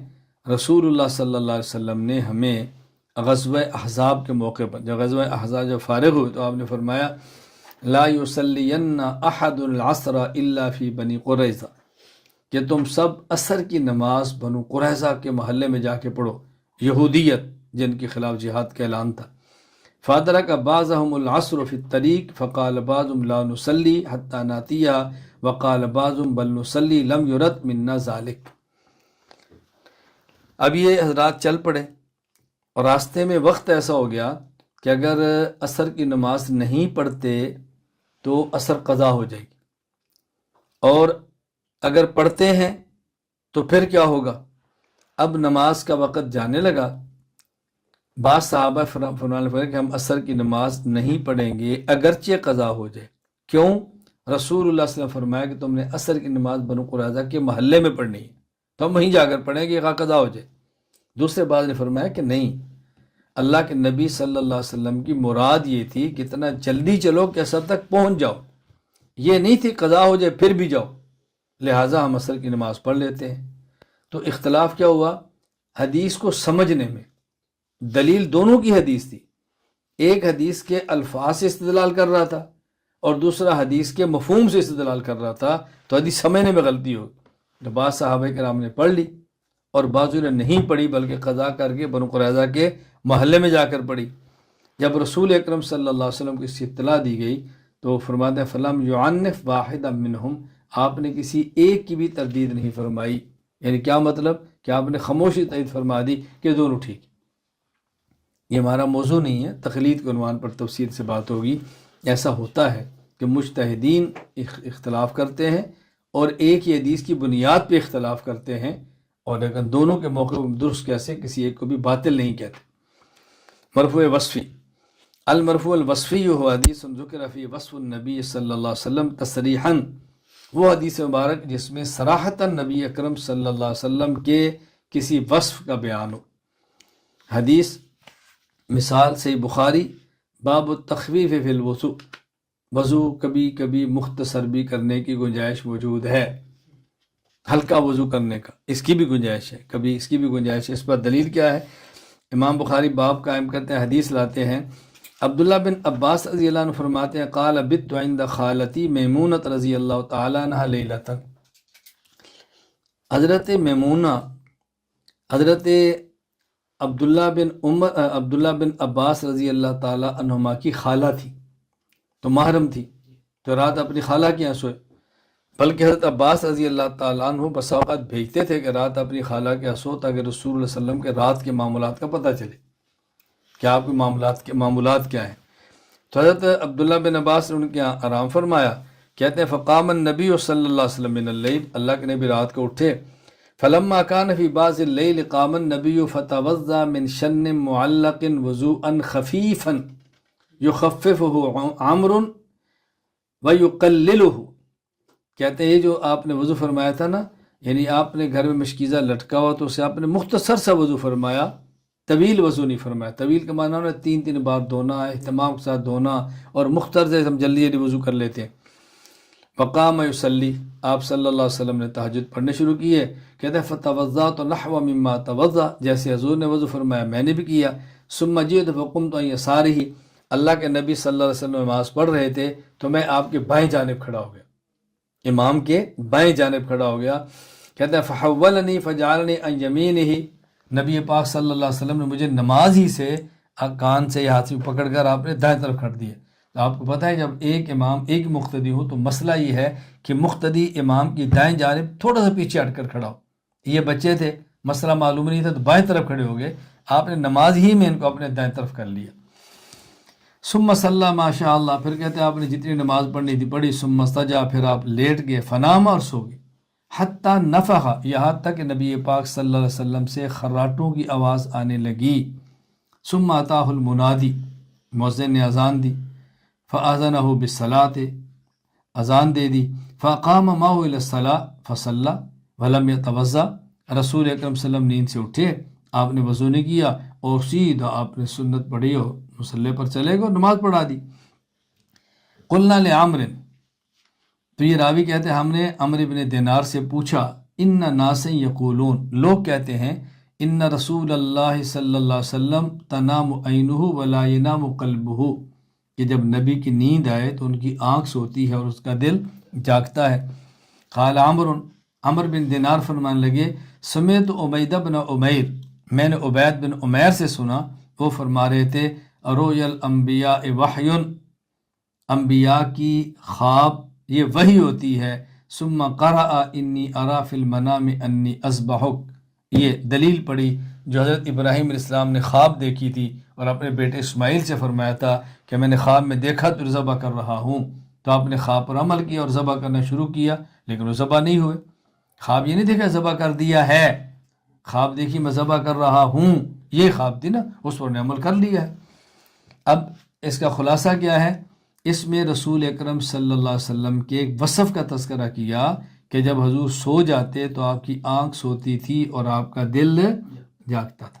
رسول اللہ صلی اللہ علیہ وسلم نے ہمیں غزوہ احزاب کے موقع پر، جب غزوہ احزاب جب فارغ ہوئے تو آپ نے فرمایا لا یصلین احد العصر الا فی بنی قریظہ، کہ تم سب عصر کی نماز بنو قریظہ کے محلے میں جا کے پڑھو، یہودیت جن کے خلاف جہاد کا اعلان تھا۔ فادرک بعضهم العصر فی الطریق فقال بعضهم لا نصلی حتی ناتیہ وقال بعضهم بل نصلی لم یرد منا ذالک۔ اب یہ حضرات چل پڑے اور راستے میں وقت ایسا ہو گیا کہ اگر عصر کی نماز نہیں پڑھتے تو عصر قضا ہو جائے گی، اور اگر پڑھتے ہیں تو پھر کیا ہوگا؟ اب نماز کا وقت جانے لگا، بعض صحابہ فرمانے لگے کہ ہم عصر کی نماز نہیں پڑھیں گے اگرچہ قضا ہو جائے۔ کیوں؟ رسول اللہ صلی اللہ علیہ وسلم فرمایا کہ تم نے عصر کی نماز بنو قریظہ کے محلے میں پڑھنی ہے، تو ہم وہیں جا کر پڑھیں گے، قضا ہو جائے۔ دوسرے بعض نے فرمایا کہ نہیں، اللہ کے نبی صلی اللہ علیہ وسلم کی مراد یہ تھی کہ اتنا جلدی چلو کہ عصر تک پہنچ جاؤ، یہ نہیں تھی قضا ہو جائے پھر بھی جاؤ، لہٰذا ہم عصر کی نماز پڑھ لیتے ہیں۔ تو اختلاف کیا ہوا؟ حدیث کو سمجھنے میں۔ دلیل دونوں کی حدیث تھی، ایک حدیث کے الفاظ سے استدلال کر رہا تھا اور دوسرا حدیث کے مفہوم سے استدلال کر رہا تھا، تو حدیث سمجھنے میں غلطی ہو۔ تو بعض صحابہ کرام نے پڑھ لی اور بعضوں نے نہیں پڑھی، بلکہ قضا کر کے بنو قریظہ کے محلے میں جا کر پڑھی۔ جب رسول اکرم صلی اللہ علیہ وسلم کو اس کی اطلاع دی گئی تو فرماتے ہیں فلم یعنف واحدا منہم، آپ نے کسی ایک کی بھی تردید نہیں فرمائی۔ یعنی کیا مطلب؟ کہ آپ نے خاموشی تائید فرما دی کہ دونوں ٹھیک۔ یہ ہمارا موضوع نہیں ہے، تقلید کے عنوان پر تفصیل سے بات ہوگی۔ ایسا ہوتا ہے کہ مجتہدین اختلاف کرتے ہیں اور ایک ہی حدیث کی بنیاد پہ اختلاف کرتے ہیں، اور لیکن دونوں کے موقع پر درست کیسے، کسی ایک کو بھی باطل نہیں کہتے۔ مرفوع وصفی، المرفوع الوصفی هو حدیث ذکر فی وصف النبی صلی اللہ علیہ وسلم تصریحا وہ حدیث مبارک جس میں صراحتاً نبی اکرم صلی اللہ علیہ وسلم کے کسی وصف کا بیان ہو۔ حدیث مثال صحیح بخاری باب التخفیف فی الوضو، وضو کبھی کبھی مختصر بھی کرنے کی گنجائش موجود ہے، ہلکا وضو کرنے کا اس کی بھی گنجائش ہے، کبھی اس کی بھی گنجائش ہے۔ اس پر دلیل کیا ہے؟ امام بخاری باب قائم کرتے ہیں، حدیث لاتے ہیں، عبداللہ بن عباس رضی اللہ عنہ فرماتے ہیں قال بت عند خالتی میمونۃ رضی اللہ تعالیٰ عنہ لیلۃ، حضرت میمونہ حضرت عبداللہ بن عباس رضی اللہ تعالیٰ عنہما کی خالہ تھی، تو محرم تھی، تو رات اپنی خالہ کے یہاں سوئے، بلکہ حضرت عباس رضی اللہ تعالیٰ عنہ بس اوقات بھیجتے تھے کہ رات اپنی خالہ کے یہاں سو، تاکہ رسول اللہ صلی اللہ علیہ وسلم کے رات کے معاملات کا پتہ چلے کہ آپ کے معاملات کیا ہیں۔ تو حضرت عبداللہ بن عباس نے ان کے یہاں آرام فرمایا، کہتے ہیں فقام النبی صلی اللہ علیہ وسلم من اللیل، اللہ کے نبی رات کو اٹھے، فلما كان في بعض الليل قام النبي فتوضا من شن معلق وضوءا خفيفا يخففه عمرو ويقلله، کہتے ہیں یہ جو آپ نے وضو فرمایا تھا نا، یعنی آپ نے گھر میں مشکیزہ لٹکا ہوا تو اسے آپ نے مختصر سا وضو فرمایا، طویل وضو نہیں فرمایا۔ طویل کا معنی ہے 3 بار دھونا، اہتمام کے ساتھ دھونا، اور مختصر سے ہم جلدی جلدی وضو کر لیتے ہیں۔ وقام یصلی، آپ صلی اللہ علیہ وسلم نے تہجد پڑھنے شروع کیے، کہتے ہیں فتوضأت نحو مما توضأ، جیسے حضور نے وضو فرمایا میں نے بھی کیا، ثم جئت فقمت عن یسارہ، اللہ کے نبی صلی اللہ علیہ وسلم نماز پڑھ رہے تھے تو میں آپ کے بائیں جانب کھڑا ہو گیا، امام کے بائیں جانب کھڑا ہو گیا، کہتے ہیں فحولنی فجعلنی عن یمینہ، نبی پاک صلی اللہ علیہ وسلم نے مجھے نماز ہی سے کان سے ہاتھ سے پکڑ کر آپ نے دائیں طرف کھڑ دیا۔ تو آپ کو پتہ ہے جب ایک امام ایک مقتدی ہو تو مسئلہ یہ ہے کہ مقتدی امام کی دائیں جانب تھوڑا سا پیچھے ہٹ کر کھڑا ہو۔ یہ بچے تھے، مسئلہ معلوم نہیں تھا تو بائیں طرف کھڑے ہو گئے، آپ نے نماز ہی میں ان کو اپنے دائیں طرف کر لیا۔ ثم صلی ما شاء اللہ، پھر کہتے ہیں آپ نے جتنی نماز پڑھنی تھی پڑھی، ثم استجا، پھر آپ لیٹ گئے، فنام، اور سو گئے، حتیٰ نفخ، یہاں تک کہ نبی پاک صلی اللہ علیہ وسلم سے خراٹوں کی آواز آنے لگی۔ ثم اتاہ المنادی، مؤذن نے اذان دی، فاذنہ بالصلاۃ، اذان دے دی، فقام معه الى الصلاۃ فصلی ولم یتوضا، رسول اکرم صلی اللہ علیہ وسلم نیند سے اٹھے، آپ نے وضو نہیں کیا اور سیدھا آپ نے سنت پڑھی اور مصلی پر چلے گئے، نماز پڑھا دی۔ قلنا لعمر، تو یہ راوی کہتے ہیں ہم نے عمرو بن دینار سے پوچھا، ان ناس یقولون، لوگ کہتے ہیں، ان رسول اللہ صلی اللہ علیہ وسلم تنام عینہ ولا ینام قلبہ، کہ جب نبی کی نیند آئے تو ان کی آنکھ سوتی ہے اور اس کا دل جاگتا ہے۔ قال عمر بن دینار فرمانے لگے، سمعت عبید بن عمیر، میں نے عبید بن عمیر سے سنا، وہ فرما رہے تھے، رؤیا الانبیاء وحی، انبیاء کی خواب یہ وحی ہوتی ہے، ثم قرأ انی ارا فی المنام انی اذبحک، یہ دلیل پڑھی جو حضرت ابراہیم علیہ السلام نے خواب دیکھی تھی اور اپنے بیٹے اسماعیل سے فرمایا تھا کہ میں نے خواب میں دیکھا تو ذبح کر رہا ہوں، تو آپ نے خواب پر عمل کیا اور ذبح کرنا شروع کیا، لیکن وہ ذبح نہیں ہوئے۔ خواب یہ نہیں دیکھا ذبح کر دیا ہے، خواب دیکھی میں ذبح کر رہا ہوں، یہ خواب تھی نا، اس پر نے عمل کر لیا ہے۔ اب اس کا خلاصہ کیا ہے؟ اس میں رسول اکرم صلی اللہ علیہ وسلم کے ایک وصف کا تذکرہ کیا کہ جب حضور سو جاتے تو آپ کی آنکھ سوتی تھی اور آپ کا دل جاگتا تھا،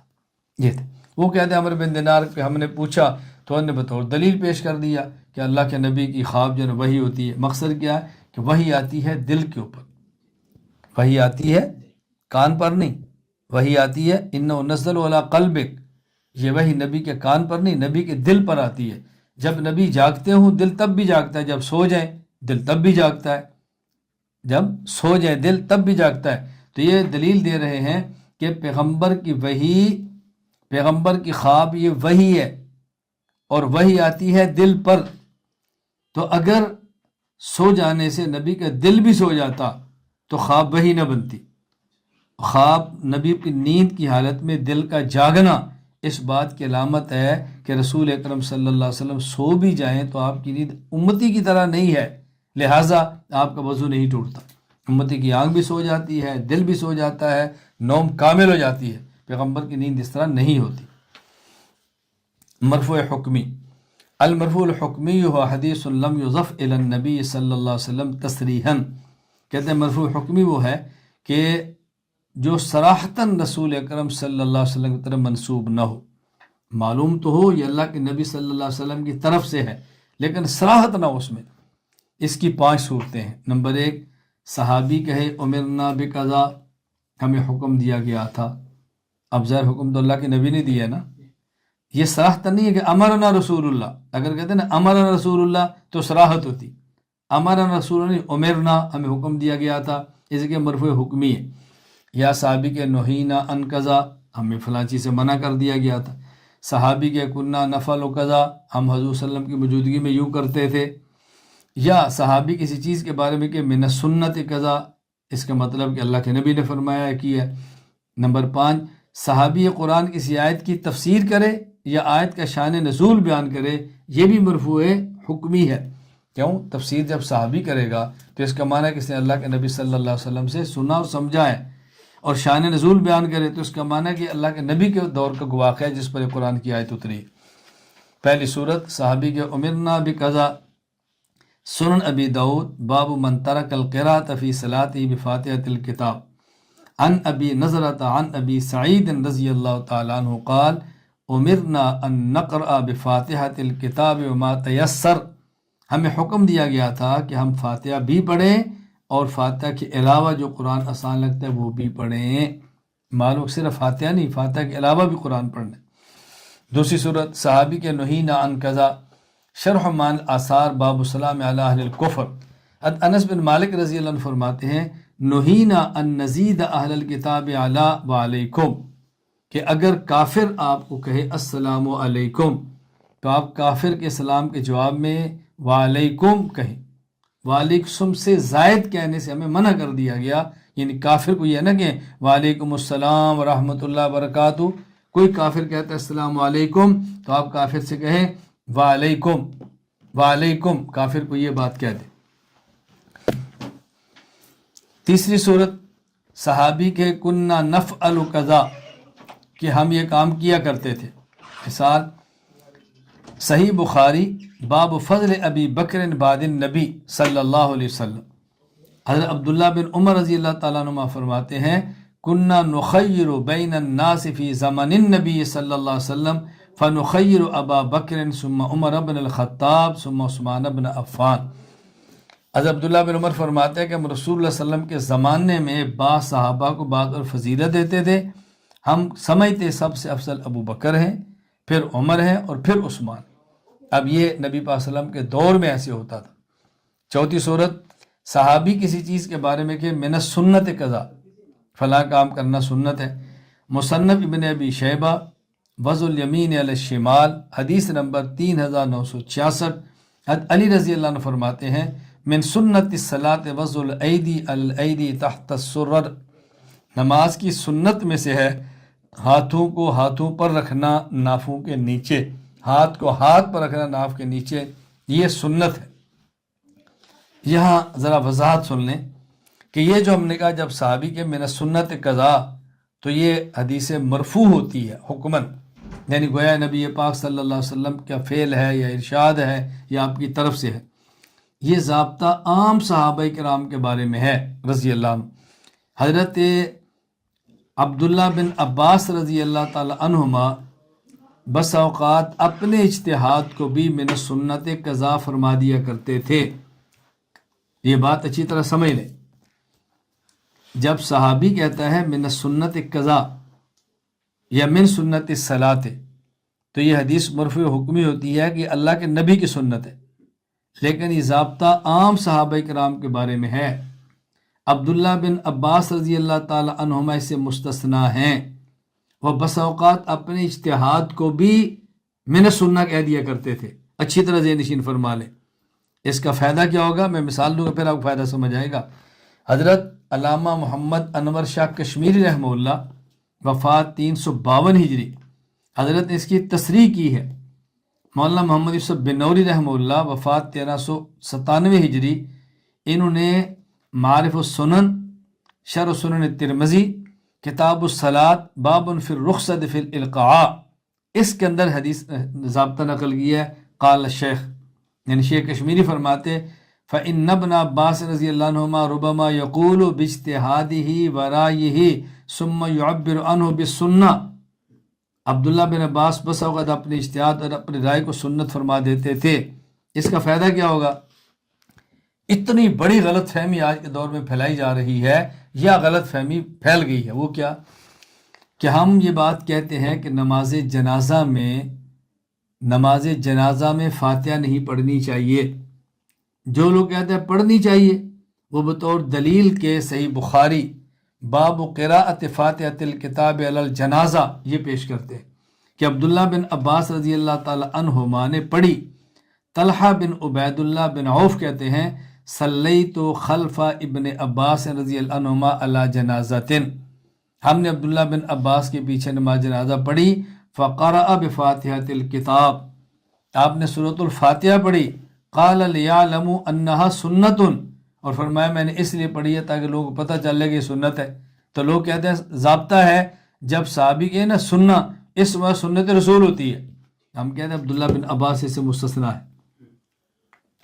یہ تھے۔ وہ کہتے ہیں عمر بن دینار پہ ہم نے پوچھا تو انہوں نے بطور دلیل پیش کر دیا کہ اللہ کے نبی کی خواب جو ہے وہی ہوتی ہے، مقصد کیا ہے کہ وہی آتی ہے دل کے اوپر، وہی آتی ہے کان پر نہیں، وہی آتی ہے انہ نزل علی قلبک، یہ وہی نبی کے کان پر نہیں، نبی کے دل پر آتی ہے۔ جب نبی جاگتے ہوں دل تب بھی جاگتا ہے، جب سو جائیں دل تب بھی جاگتا ہے، جب سو جائیں دل تب بھی جاگتا ہے۔ تو یہ دلیل دے رہے ہیں کہ پیغمبر کی وحی، پیغمبر کی خواب یہ وحی ہے اور وحی آتی ہے دل پر، تو اگر سو جانے سے نبی کا دل بھی سو جاتا تو خواب وحی نہ بنتی۔ خواب نبی کی نیند کی حالت میں دل کا جاگنا اس بات کی علامت ہے کہ رسول اکرم صلی اللہ علیہ وسلم سو بھی جائیں تو آپ کی نیند امتی کی طرح نہیں ہے، لہٰذا آپ کا وضو نہیں ٹوٹتا۔ امتی کی آنکھ بھی سو جاتی ہے، دل بھی سو جاتا ہے، نوم کامل ہو جاتی ہے، پیغمبر کی نیند اس طرح نہیں ہوتی۔ مرفوع حکمی، المرفوع الحکمی هو حدیث لم یضف الی النبی صلی اللہ علیہ وسلم تصریحا، کہتے ہیں مرفوع حکمی وہ ہے کہ جو صراحتاً رسول اکرم صلی اللہ علیہ وسلم کی طرف منسوب نہ ہو، معلوم تو ہو یہ اللہ کے نبی صلی اللہ علیہ وسلم کی طرف سے ہے لیکن صراحت نہ ہو اس میں۔ اس کی 5 صورتیں ہیں۔ نمبر 1، صحابی کہے امرنا بقضا، ہمیں حکم دیا گیا تھا۔ اب ظاہر حکم تو اللہ کے نبی نے دیا ہے نا، یہ صراحت نہیں ہے کہ امرنا رسول اللہ۔ اگر کہتے ہیں نا امرنا رسول اللہ تو صراحت ہوتی، امرنا رسول اللہ نہیں، امرنا ہمیں حکم دیا گیا تھا، اس کے مرفوع حکمی ہے۔ یا صحابی کے نہینا ان قضا، ہمیں فلاں چیز سے منع کر دیا گیا تھا۔ صحابی کے کننا نفل و قضا، ہم حضور صلی اللہ علیہ وسلم کی موجودگی میں یوں کرتے تھے۔ یا صحابی کسی چیز کے بارے میں کہ من السنت قضا، اس کا مطلب کہ اللہ کے نبی نے فرمایا کی ہے۔ نمبر 5، صحابی قرآن کسی آیت کی تفسیر کرے یا آیت کا شان نزول بیان کرے، یہ بھی مرفوع حکمی ہے۔ کیوں؟ تفسیر جب صحابی کرے گا تو اس کا معنی ہے کہ اس نے اللہ کے نبی صلی اللہ علیہ وسلم سے سنا اور سمجھا ہے، اور شان نزول بیان کرے تو اس کا معنی ہے کہ اللہ کے نبی کے دور کا واقعہ ہے جس پر یہ قرآن کی آیت اتری۔ پہلی صورت صحابی کے امرنا بقضا، سنن ابی داؤد باب من ترک القراءۃ فی صلاته بفاتحۃ الکتاب، عن ابی نضرۃ عن ابی سعید رضی اللہ تعالی عنہ قال امرنا ان نقرأ بفاتحۃ الکتاب وما تیسر، ہمیں حکم دیا گیا تھا کہ ہم فاتحہ بھی پڑھیں اور فاتحہ کے علاوہ جو قرآن آسان لگتا ہے وہ بھی پڑھیں۔ معلوم صرف فاتحہ نہیں، فاتحہ کے علاوہ بھی قرآن پڑھنا۔ دوسری صورت صحابی کے نہینا عن قضا، شرح مان آثار باب السلام علی اہل الکفر، انس بن مالک رضی اللہ عنہ فرماتے ہیں نہینا ان نزید اہل الکتاب علی وعلیکم، کہ اگر کافر آپ کو کہے السلام علیکم تو آپ کافر کے سلام کے جواب میں وعلیکم کہیں۔ وعلیکم سے زائد کہنے سے ہمیں منع کر دیا گیا، یعنی کافر کو یہ نہ کہ وعلیکم السلام ورحمۃ اللہ وبرکاتہ، کوئی کافر کہتا ہے السلام علیکم تو آپ کافر سے کہیں وعلیکم، وعلیکم، کافر کو یہ بات کہہ دے۔ تیسری صورت صحابی کے کننا نفعل قضا، کہ ہم یہ کام کیا کرتے تھے۔ مثال صحیح بخاری باب فضل ابی بکر بعد النبی صلی اللہ علیہ وسلم، حضرت عبداللہ بن عمر رضی اللہ تعالیٰ عنہ فرماتے ہیں کننا نخیر بین الناس فی زمن النبی صلی اللہ علیہ وسلم فنخیر ابا بکر ثم عمر بن الخطاب ثم عثمان بن عفان۔ حضرت عبداللہ بن عمر فرماتے ہیں کہ ہم رسول اللہ صلی اللہ علیہ وسلم کے زمانے میں بعض صحابہ کو بعض اور فضیلت دیتے تھے، ہم سمجھتے سب سے افضل ابو بکر ہیں، پھر عمر ہیں اور پھر عثمان۔ اب یہ نبی پاک صلی اللہ علیہ وسلم کے دور میں ایسے ہوتا تھا۔ چوتھی صورت صحابی کسی چیز کے بارے میں کہ من السنت قضا، فلاں کام کرنا سنت ہے۔ مصنف ابن ابی شیبہ وضع الیمین علی الشمال، حدیث نمبر 3966، حضرت علی رضی اللہ عنہ فرماتے ہیں من سنت الصلاۃ وضع الایدی علی الایدی تحت السرر، نماز کی سنت میں سے ہے ہاتھوں کو ہاتھوں پر رکھنا نافوں کے نیچے، ہاتھ کو ہاتھ پر رکھنا ناف کے نیچے، یہ سنت ہے۔ یہاں ذرا وضاحت سن لیں کہ یہ جو ہم نے کہا جب صحابی کے من السنت قضا تو یہ حدیث مرفوع ہوتی ہے حکماً، یعنی گویا نبی پاک صلی اللہ علیہ وسلم کا فعل ہے یا ارشاد ہے یا آپ کی طرف سے ہے۔ یہ ضابطہ عام صحابہ کرام کے بارے میں ہے رضی اللہ عنہ۔ حضرت عبداللہ بن عباس رضی اللہ تعالی عنہما بس اوقات اپنے اجتہاد کو بھی من السنت قضا فرما دیا کرتے تھے۔ یہ بات اچھی طرح سمجھ لیں، جب صحابی کہتا ہے من السنت قضا یا من سنت الصلاۃ تو یہ حدیث مرفوع حکمی ہوتی ہے کہ اللہ کے نبی کی سنت ہے، لیکن یہ ضابطہ عام صحابہ کرام کے بارے میں ہے۔ عبداللہ بن عباس رضی اللہ تعالی عنہما اس سے مستثنا ہیں، وہ بس اوقات اپنے اجتہاد کو بھی من سنہ کہہ دیا کرتے تھے۔ اچھی طرح ذہن نشین فرما لیں، اس کا فائدہ کیا ہوگا میں مثال دوں گا پھر آپ کو فائدہ سمجھ آئے گا۔ حضرت علامہ محمد انور شاہ کشمیری رحمہ اللہ، وفات 352 ہجری، حضرت نے اس کی تصریح کی ہے۔ مولانا محمد یوسف بنوری رحمہ اللہ، وفات 1397 ہجری، انہوں نے معارف السنن، شرح سنن الترمذی، کتاب الصلاۃ باب فی الرخصۃ فی الالقاء، اس کے اندر حدیث ضابطہ نقل کیا ہے۔ قال الشیخ، یعنی شیخ کشمیری فرماتے فإن ابن عباس رضی اللہ عنہما ربما یقول باجتہادہ ورائہ ثم يعبر عنہ بالسنہ. عبداللہ بن عباس بس اوقات اپنے اجتہاد اور اپنی رائے کو سنت فرما دیتے تھے. اس کا فائدہ کیا ہوگا؟ اتنی بڑی غلط فہمی آج کے دور میں پھیلائی جا رہی ہے، یا غلط فہمی پھیل گئی ہے. وہ کیا کہ ہم یہ بات کہتے ہیں کہ نماز جنازہ میں فاتحہ نہیں پڑھنی چاہیے. جو لوگ کہتے ہیں پڑھنی چاہیے، وہ بطور دلیل کے صحیح بخاری باب قراءت فاتحۃ الکتاب علی الجنازہ یہ پیش کرتے ہیں کہ عبداللہ بن عباس رضی اللہ تعالی عنہما نے پڑھی. طلحہ بن عبید اللہ بن عوف کہتے ہیں صلیت خلف ابن عباس رضی اللہ عنہما علی جنازۃ، ہم نے عبداللہ بن عباس کے پیچھے نماز جنازہ پڑھی. فقرأ بفاتحۃ الکتاب، آپ نے سورۃ الفاتحہ پڑھی. قال لیعلموا انہا سنت، اور فرمایا میں نے اس لیے پڑھی ہے تاکہ لوگوں کو پتہ چلے کہ یہ سنت ہے. تو لوگ کہتے ہیں ضابطہ ہے جب صحابی کہے نا سننا، اس وقت سنت رسول ہوتی ہے. ہم کہتے ہیں عبداللہ بن عباس سے مستثنا ہے.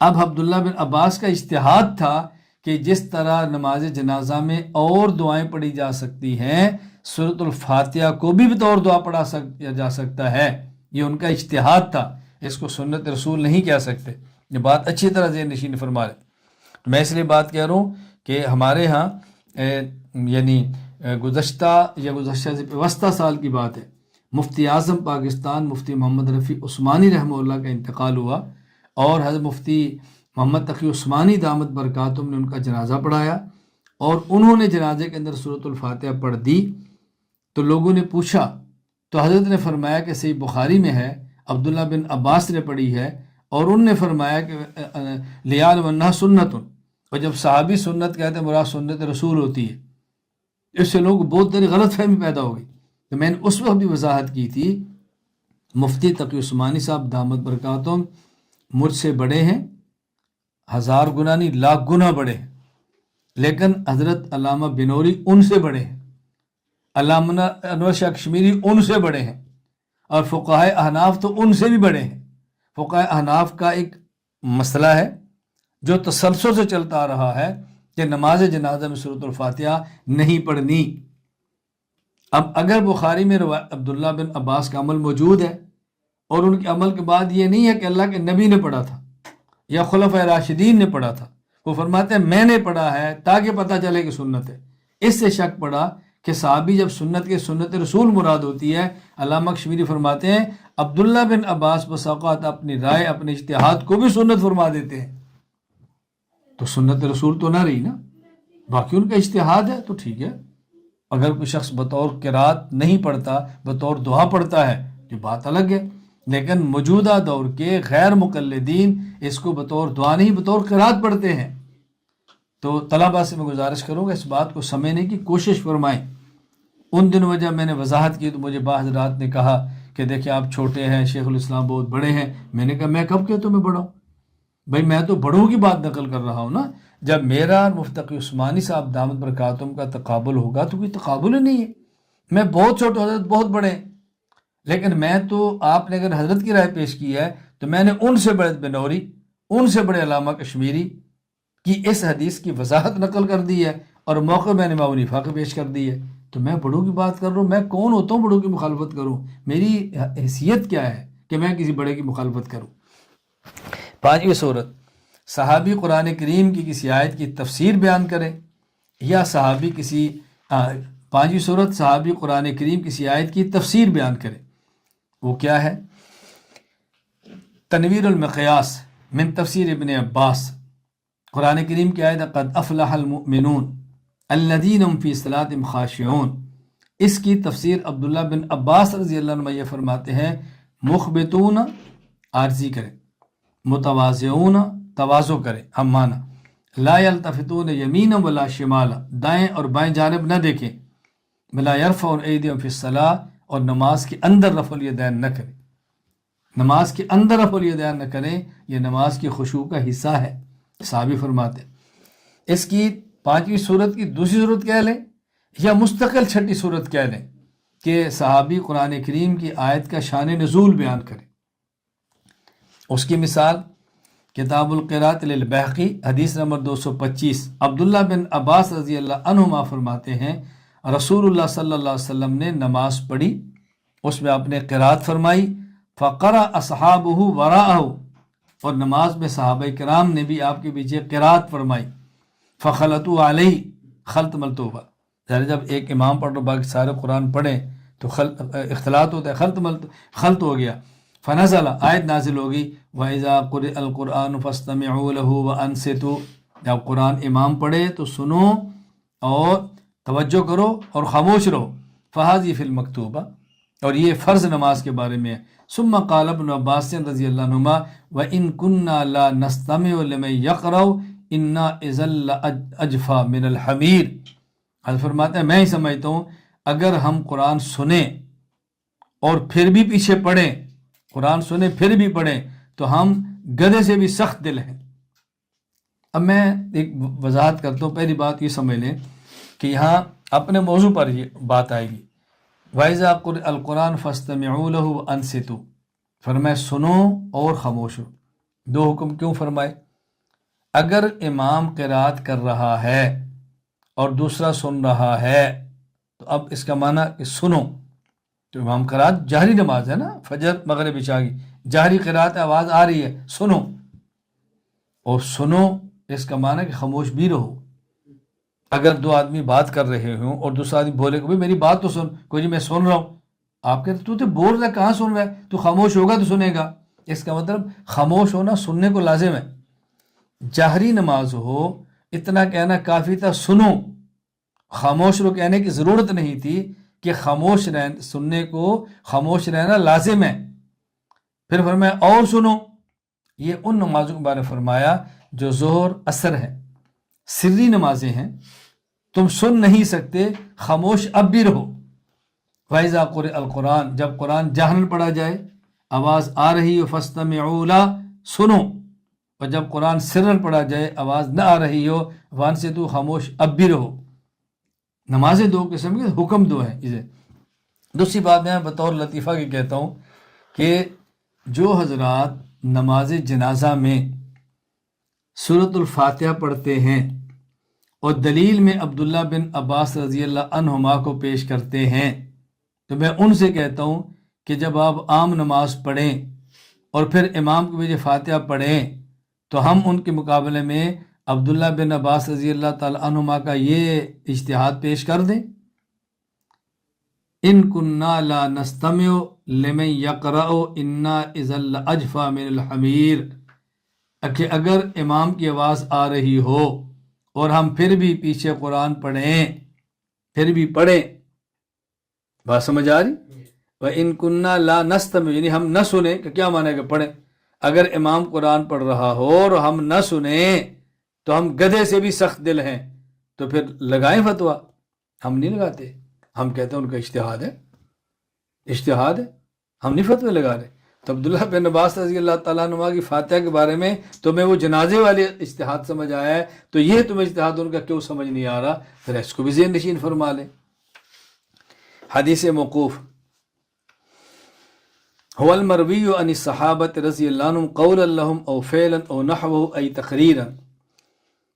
اب عبداللہ بن عباس کا اجتہاد تھا کہ جس طرح نماز جنازہ میں اور دعائیں پڑھی جا سکتی ہیں، سورۃ الفاتحہ کو بھی بطور دعا پڑھا جا سکتا ہے. یہ ان کا اجتہاد تھا، اس کو سنت رسول نہیں کہہ سکتے. یہ بات اچھی طرح ذہن نشین فرما لیں. میں اس لیے بات کہہ رہا ہوں کہ ہمارے ہاں یعنی گزشتہ سے وسطی سال کی بات ہے، مفتی اعظم پاکستان مفتی محمد رفیع عثمانی رحمہ اللہ کا انتقال ہوا، اور حضرت مفتی محمد تقی عثمانی دامت برکاتہم نے ان کا جنازہ پڑھایا، اور انہوں نے جنازے کے اندر سورۃ الفاتحہ پڑھ دی. تو لوگوں نے پوچھا تو حضرت نے فرمایا کہ صحیح بخاری میں ہے، عبداللہ بن عباس نے پڑھی ہے، اور ان نے فرمایا کہ لیعلم انہا سنت. اور جب صحابی سنت کہتے ہیں مراد سنت رسول ہوتی ہے، اس سے لوگ بہت بڑی غلط فہمی پیدا ہو گئی. تو میں نے اس وقت بھی وضاحت کی تھی، مفتی تقی عثمانی صاحب دامت برکاتہم مجھ سے بڑے ہیں، 1000 گنا نہیں، لاکھ گنا بڑے ہیں، لیکن حضرت علامہ بنوری ان سے بڑے ہیں، علامہ انور شاہ کشمیری ان سے بڑے ہیں، اور فقہائے احناف تو ان سے بھی بڑے ہیں. فقہائے احناف کا ایک مسئلہ ہے جو تسلسل سے چلتا آ رہا ہے کہ نماز جنازہ میں سورۃ الفاتحہ نہیں پڑھنی. اب اگر بخاری میں عبداللہ بن عباس کا عمل موجود ہے، اور ان کے عمل کے بعد یہ نہیں ہے کہ اللہ کے نبی نے پڑھا تھا یا خلفائے راشدین نے پڑھا تھا، وہ فرماتے ہیں میں نے پڑھا ہے تاکہ پتہ چلے کہ سنت ہے. اس سے شک پڑا کہ صحابی جب سنت کے سنت رسول مراد ہوتی ہے. علامہ کشمیری فرماتے ہیں عبداللہ بن عباس بس اوقات اپنی رائے اپنے اجتہاد کو بھی سنت فرما دیتے ہیں. تو سنت رسول تو نہ رہی نا، باقی ان کا اجتہاد ہے تو ٹھیک ہے. اگر کوئی شخص بطور قرات نہیں پڑھتا، بطور دعا پڑھتا ہے، یہ بات الگ ہے. لیکن موجودہ دور کے غیر مقلدین اس کو بطور دعا نہیں بطور قرات پڑھتے ہیں. تو طلباء سے میں گزارش کروں گا اس بات کو سمجھنے کی کوشش فرمائیں. ان دنوں جب میں نے وضاحت کی تو مجھے بعض حضرات نے کہا کہ دیکھیں آپ چھوٹے ہیں، شیخ الاسلام بہت بڑے ہیں. میں نے کہا میں کب کہتا ہوں میں بڑا ہوں؟ بھائی میں تو بڑوں کی بات نقل کر رہا ہوں نا. جب میرا مفتی عثمانی صاحب دامت برکاتہم کا تقابل ہوگا تو کوئی تقابل ہی نہیں ہے. میں بہت چھوٹے، حضرت بہت بڑے ہیں، لیکن میں تو آپ نے اگر حضرت کی رائے پیش کی ہے تو میں نے ان سے بڑے بنوری، ان سے بڑے علامہ کشمیری کی اس حدیث کی وضاحت نقل کر دی ہے، اور موقع میں نے ابو حنیفہ کو پیش کر دی ہے. تو میں بڑوں کی بات کر رہا ہوں. میں کون ہوتا ہوں بڑوں کی مخالفت کروں؟ میری حیثیت کیا ہے کہ میں کسی بڑے کی مخالفت کروں؟ 5ویں صورت، صحابی قرآن کریم کی کسی آیت کی تفسیر بیان کرے، یا صحابی کسی 5ویں صورت صحابی قرآن کریم کسی آیت کی تفسیر بیان کرے. وہ کیا ہے؟ تنویر المقیاس من تفسیر ابن عباس، قرآن کریم کی آیت قد افلح المؤمنون الذین هم فی صلاتہم خاشعون. اس کی تفسیر عبداللہ بن عباس رضی اللہ عنہ یہ فرماتے ہیں مخبتون عارضی کرے، متواضعون تواضع کرے، ہم مانا، لا یلتفتون یمینا ولا شمالا، دائیں اور بائیں جانب نہ دیکھیں، ولا یرفعون ایدیہم فی الصلاۃ، اور نماز کے اندر رفع الیدین نہ کریں. نماز کے اندر رفع الیدین نہ کریں، یہ نماز کی خشوع کا حصہ ہے. صحابی فرماتے. اس کی 5ویں صورت کی دوسری صورت کہہ لیں یا مستقل 6ٹھی صورت کہہ لیں کہ صحابی قرآن کریم کی آیت کا شان نزول بیان کریں. اس کی مثال کتاب القراءۃ للبیہقی حدیث نمبر 225۔ عبداللہ بن عباس رضی اللہ عنہما فرماتے ہیں رسول اللہ صلی اللہ علیہ وسلم نے نماز پڑھی، اس میں آپ نے قرات فرمائی، فقرأ اصحابہ وراءہ، اور نماز میں صحابہ کرام نے بھی آپ کے پیچھے قرات فرمائی، فخلطوا علیہ، خلط ملطوبہ، یعنی جب ایک امام پڑھ رہا باقی سارے قرآن پڑھیں تو اختلاط ہوتا ہے، خلط ہو گیا۔ فنزل، آیت نازل ہوگی، وَإِذَا قُرِئَ الْقُرْآنُ فَاسْتَمِعُوا لَهُ وَأَنصِتُوا، جب قرآن امام پڑھے تو سنو اور توجہ کرو اور خاموش رہو، فَهَذِهِ فِي الْمَكْتُوبَةِ، اور یہ فرض نماز کے بارے میں ہے۔ ثم قال ابن عباس رضی اللہ عنہما وَإِن كُنَّا لَا نَسْتَمِعُ لِمَن يَقْرَأُ إِنَّا إِذًا لَأَجْفَى مِنَ الْحَمِيرِ، حضرت فرماتے ہیں میں ہی سمجھتا ہوں اگر ہم قرآن سنیں اور پھر بھی پیچھے پڑھیں، قرآن سنیں پھر بھی پڑھیں تو ہم گدھے سے بھی سخت دل ہیں۔ اب میں ایک وضاحت کرتا ہوں، پہلی بات یہ سمجھ لیں کہ یہاں اپنے موضوع پر یہ بات آئے گی، وَإِذَا قُرِئَ الْقُرْآنُ فَاسْتَمِعُوا لَهُ وَأَنصِتُوا، فرمائے سنو اور خاموش ہو۔ دو حکم کیوں فرمائے؟ اگر امام قرات کر رہا ہے اور دوسرا سن رہا ہے تو اب اس کا معنی کہ سنو، تو امام قرات جہری نماز ہے نا، فجر مغرب عشاء کی جہری قرات آواز آ رہی ہے، سنو، اور سنو اس کا معنی کہ خاموش بھی رہو۔ اگر دو آدمی بات کر رہے ہوں اور دوسرا آدمی بولے کہ میری بات تو سن، کوئی جی میں سن رہا ہوں، آپ کہتے تو بول رہا ہے کہاں سن رہا ہے، تو خاموش ہوگا تو سنے گا، اس کا مطلب خاموش ہونا سننے کو لازم ہے۔ جہری نماز ہو اتنا کہنا کافی تھا سنو، خاموش رو کہنے کی ضرورت نہیں تھی کہ خاموش سننے کو خاموش رہنا لازم ہے۔ پھر فرمایا اور سنو، یہ ان نمازوں کے بارے میں فرمایا جو ظہر اثر ہے، سری نمازیں ہیں، تم سن نہیں سکتے، خاموش اب بھی رہو۔ وَإِذَا قُرِئَ الْقُرْآنُ، جب قرآن جہرن پڑھا جائے، آواز آ رہی ہو، فَاسْتَمِعُوا لَهُ، سنو، اور جب قرآن سرن پڑھا جائے آواز نہ آ رہی ہو، وَأَنصِتُوا، خاموش اب بھی رہو۔ نمازیں دو قسم کی، حکم دو ہیں اسے۔ دوسری بات میں بطور لطیفہ کی کہتا ہوں کہ جو حضرات نماز جنازہ میں سورۃ الفاتحہ پڑھتے ہیں اور دلیل میں عبداللہ بن عباس رضی اللہ عنہما کو پیش کرتے ہیں، تو میں ان سے کہتا ہوں کہ جب آپ عام نماز پڑھیں اور پھر امام کے پیچھے فاتحہ پڑھیں تو ہم ان کے مقابلے میں عبداللہ بن عباس رضی اللہ تعالی عنہما کا یہ اجتہاد پیش کر دیں، ان کننا لا نستمع لمن یقرأ انا اذا لاجفا من الحمیر، کہ اگر امام کی آواز آ رہی ہو اور ہم پھر بھی پیچھے قرآن پڑھیں، پھر بھی پڑھیں، بات سمجھ آ رہی؟ وَإِن كُنَّا لَا نَسْتَمِعُ، یعنی ہم نہ سنیں، کہ کیا معنی ہے کہ پڑھیں؟ اگر امام قرآن پڑھ رہا ہو اور ہم نہ سنیں تو ہم گدھے سے بھی سخت دل ہیں، تو پھر لگائیں فتویٰ؟ ہم نہیں لگاتے، ہم کہتے ہیں ان کا اجتہاد ہے، اجتہاد ہے، ہم نہیں فتوے لگا رہے۔ تو عبداللہ بن عباس رضی اللہ تعالیٰ عنہ کی فاتحہ کے بارے میں تمہیں وہ جنازے والے اجتہاد سمجھ آیا ہے، تو یہ تمہیں اجتہاد ان کا کیوں سمجھ نہیں آ رہا؟ پھر اس کو بھی ذہن نشین فرما لیں۔ حدیث موقوف، هو المروی عن الصحابۃ رضی اللہ عنہم قولا لهم او فعلا او نحوه ای تقریرا،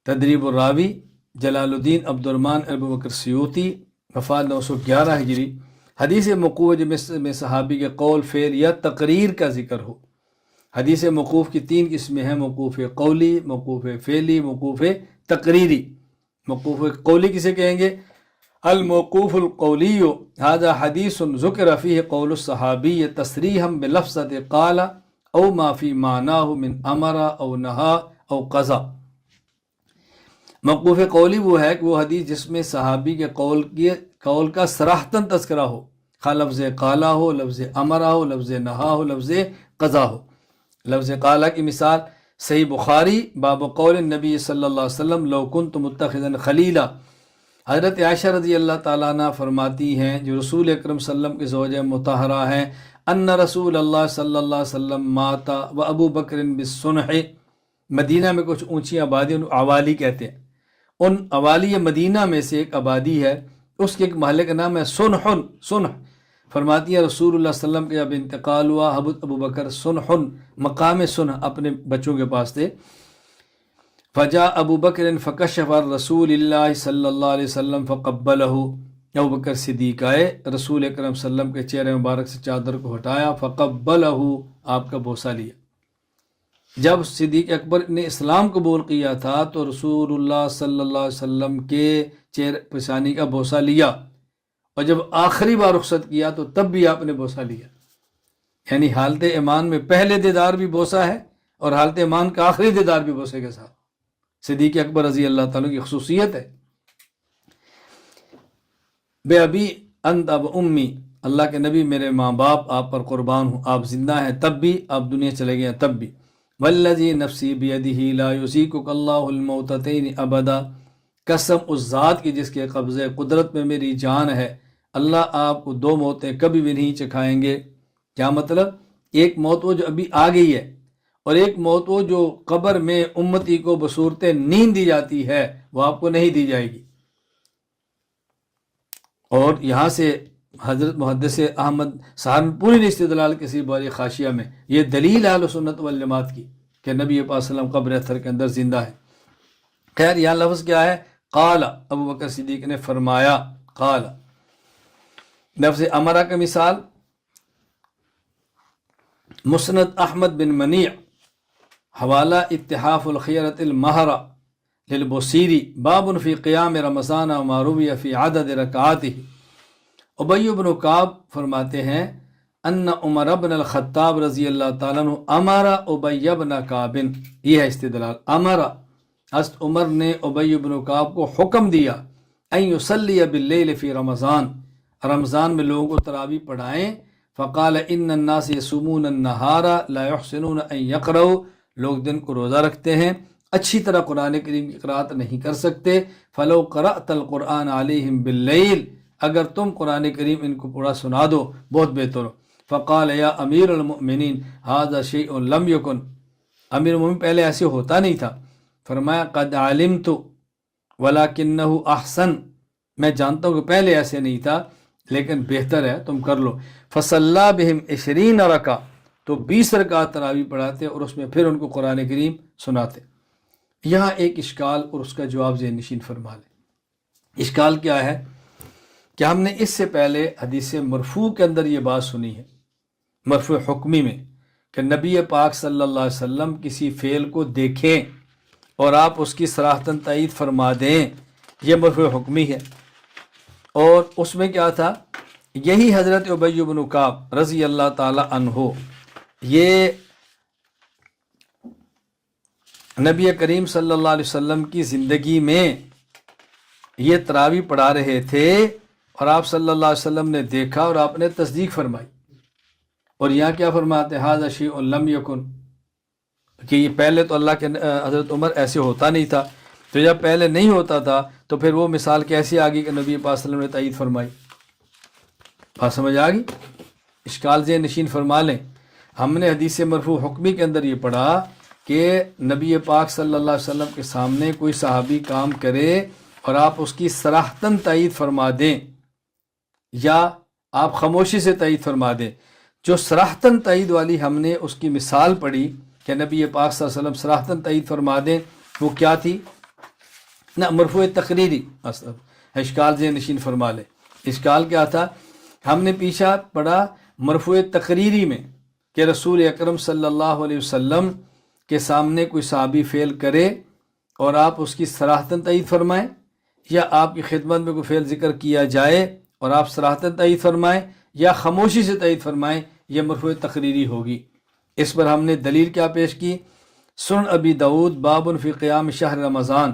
تدریب الراوی، جلال الدین عبد الرحمن ابو بکر سیوطی، وفات 911 ہجری۔ حدیث موقوف میں صحابی کے قول، فعل یا تقریر کا ذکر ہو۔ حدیث موقوف کی 3 قسمیں ہیں، موقوف قولی، موقوف فعلی، موقوف تقریری۔ موقوف قولی کسے کہیں گے؟ الموقوف القولی هذا حدیث ذکر فیہ قول الصحابی تصریحا بلفظۃ قال او ما فی معناہ من امر او نہا او قضا۔ موقوف قولی وہ ہے کہ وہ حدیث جس میں صحابی کے قول کا صراحتاً تذکرہ ہو، خواہ لفظ قالا ہو، لفظ امرا ہو، لفظ نہا ہو، لفظ قضا ہو۔ لفظ قالا کی مثال صحیح بخاری باب قول النبی صلی اللہ علیہ وسلم لو کنت متخذا خلیلا، حضرت عائشہ رضی اللہ تعالیٰ عنہ فرماتی ہیں جو رسول اکرم صلی اللہ علیہ وسلم کی زوجہ مطہرہ ہیں، ان رسول اللہ صلی اللہ علیہ وسلم ماتا و ابو بکر بالصنح، مدینہ میں کچھ اونچی آبادی ان عوالی کہتے ہیں، ان عوالی مدینہ میں سے ایک آبادی ہے، اس کے ایک محلے کا نام ہے سنح، فرماتی ہیں رسول اللہ صلی اللہ علیہ وسلم کے جب انتقال ہوا، حضرت ابو بکر سنحن مقام سنح اپنے بچوں کے پاس تھے، فجاء ابو بکر فکشف عن رسول اللہ صلی اللہ علیہ وسلم فقبلہ، ابو بکر صدیق آئے، رسول اکرم صلی اللہ علیہ وسلم کے چہرے مبارک سے چادر کو ہٹایا، فقبلہ، آپ کا بوسہ لیا۔ جب صدیق اکبر نے اسلام قبول کیا تھا تو رسول اللہ صلی اللہ علیہ وسلم کے چہرے پیشانی کا بوسہ لیا، اور جب آخری بار رخصت کیا تو تب بھی آپ نے بوسہ لیا۔ یعنی حالت ایمان میں پہلے دیدار بھی بوسہ ہے، اور حالت ایمان کا آخری دیدار بھی بوسے کے ساتھ۔ صدیق اکبر رضی اللہ تعالیٰ کی خصوصیت ہے۔ بے ابی انت اب امی، اللہ کے نبی میرے ماں باپ آپ پر قربان ہوں، آپ زندہ ہیں تب بھی، آپ دنیا چلے گئے ہیں تب بھی۔ والذی نفسی بیدہ لا یذیقک اللہ الموتتین ابدا، قسم اس ذات کی جس کے قبضے قدرت میں میری جان ہے، اللہ آپ کو دو موتیں کبھی بھی نہیں چکھائیں گے۔ کیا مطلب؟ ایک موت وہ جو ابھی آ گئی ہے، اور ایک موت وہ جو قبر میں امتی کو بصورت نیند دی جاتی ہے، وہ آپ کو نہیں دی جائے گی۔ اور یہاں سے حضرت محدث احمد سہارنپوری نے استدلال کسی باری خاشیہ میں یہ دلیل اہل سنت والجماعت کی کہ نبی پاک صلی اللہ علیہ وسلم قبر اثر کے اندر زندہ ہے۔ خیر یہاں لفظ کیا ہے؟ قال، ابو بکر صدیق نے فرمایا، قال۔ لفظ امرہ کا مثال مسند احمد بن منیع، حوالہ اتحاف الخیرۃ المہرہ للبوصیری، باب فی قیام رمضان وما روی فی عدد رکعاتہ۔ ابی بن کعب فرماتے ہیں ان عمر بن الخطاب رضی اللہ تعالیٰ عنہ امر ابی بن کعب، یہ ہے استدلال، امر، حضرت عمر نے ابی بن کعب کو حکم دیا ان یصلی باللیل فی رمضان، رمضان میں لوگوں کو تراویح پڑھائیں۔ فقال ان الناس یصومون النہار لا یحسنون ان یقرؤوا، لوگ دن کو روزہ رکھتے ہیں، اچھی طرح قرآن کریم کی قرأت نہیں کر سکتے۔ فلو قرأت القرآن علیہم باللیل، اگر تم قرآن کریم ان کو پورا سنا دو بہت بہتر ہو۔ فقال یا امیر المؤمنین ھذا شیء لم یکن، امیر المؤمنین پہلے ایسے ہوتا نہیں تھا۔ فرمایا قد علمت ولکنہ احسن، میں جانتا ہوں کہ پہلے ایسے نہیں تھا لیکن بہتر ہے تم کر لو۔ فصلی بہم 20 رکعہ، تو 20 رکعت تراویح پڑھاتے اور اس میں پھر ان کو قرآن کریم سناتے۔ یہاں ایک اشکال اور اس کا جواب ذہن نشین فرما لیں۔ اشکال کیا ہے کہ ہم نے اس سے پہلے حدیث مرفوع کے اندر یہ بات سنی ہے، مرفوع حکمی میں، کہ نبی پاک صلی اللہ علیہ وسلم کسی فعل کو دیکھیں اور آپ اس کی صراحتاً تائید فرما دیں، یہ مرفوع حکمی ہے۔ اور اس میں کیا تھا؟ یہی حضرت ابی بن کعب رضی اللہ تعالی عنہ یہ نبی کریم صلی اللہ علیہ وسلم کی زندگی میں یہ تراویح پڑھا رہے تھے اور آپ صلی اللہ علیہ وسلم نے دیکھا اور آپ نے تصدیق فرمائی۔ اور یہاں کیا فرماتے ہیں؟ ھذا شیء لم یکن، کہ یہ پہلے تو اللہ کے حضرت عمر ایسے ہوتا نہیں تھا، تو جب پہلے نہیں ہوتا تھا تو پھر وہ مثال کیسے آ گئی کہ نبی پاک صلی اللہ علیہ وسلم نے تائید فرمائی؟ بات سمجھ آ گئی؟ اشکال ذہن نشین فرما لیں۔ ہم نے حدیث مرفوع حکمی کے اندر یہ پڑھا کہ نبی پاک صلی اللہ علیہ وسلم کے سامنے کوئی صحابی کام کرے اور آپ اس کی صراحتاً تائید فرما دیں یا آپ خاموشی سے تائید فرما دیں۔ جو صراحتاً تائید والی ہم نے اس کی مثال پڑھی کہ نبی پاک صلی اللہ علیہ وسلم صراحتاً تائید فرما دیں، وہ کیا تھی؟ نہ مرفوع تقریری، اشکال ذہن نشین فرما لیں۔ اشکال کیا تھا؟ ہم نے پیچھا پڑھا مرفوع تقریری میں کہ رسول اکرم صلی اللہ علیہ وسلم کے سامنے کوئی صحابی فعل کرے اور آپ اس کی صراحتاً تائید فرمائیں، یا آپ کی خدمت میں کوئی فعل ذکر کیا جائے اور آپ صراحتاً تائید فرمائیں یا خاموشی سے تائید فرمائیں، یہ مرفوع تقریری ہوگی۔ اس پر ہم نے دلیل کیا پیش کی؟ سنن ابی داود باب فی قیام شہر رمضان،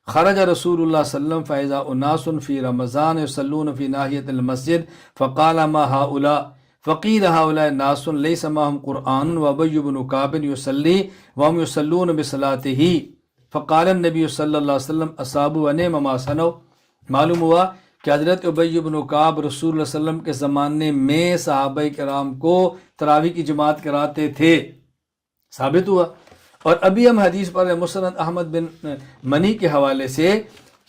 خرج رسول اللہ صلی اللہ علیہ وسلم فاذا اناس فی رمضان یصلون فی ناحیۃ المسجد فقال ما هؤلاء فقیل هؤلاء الناس لیس معهم قرآن وابی بن کعب یصلی وهم یصلون بصلاته فقال النبی صلی اللہ علیہ وسلم اصابوا ونعم ما صنعوا۔ معلوم ہوا کہ حضرت ابی بن کعب رسول اللہ صلی اللہ علیہ وسلم کے زمانے میں صحابہ کرام کو تراویح کی جماعت کراتے تھے، ثابت ہوا۔ اور ابھی ہم حدیث پر مسند احمد بن منی کے حوالے سے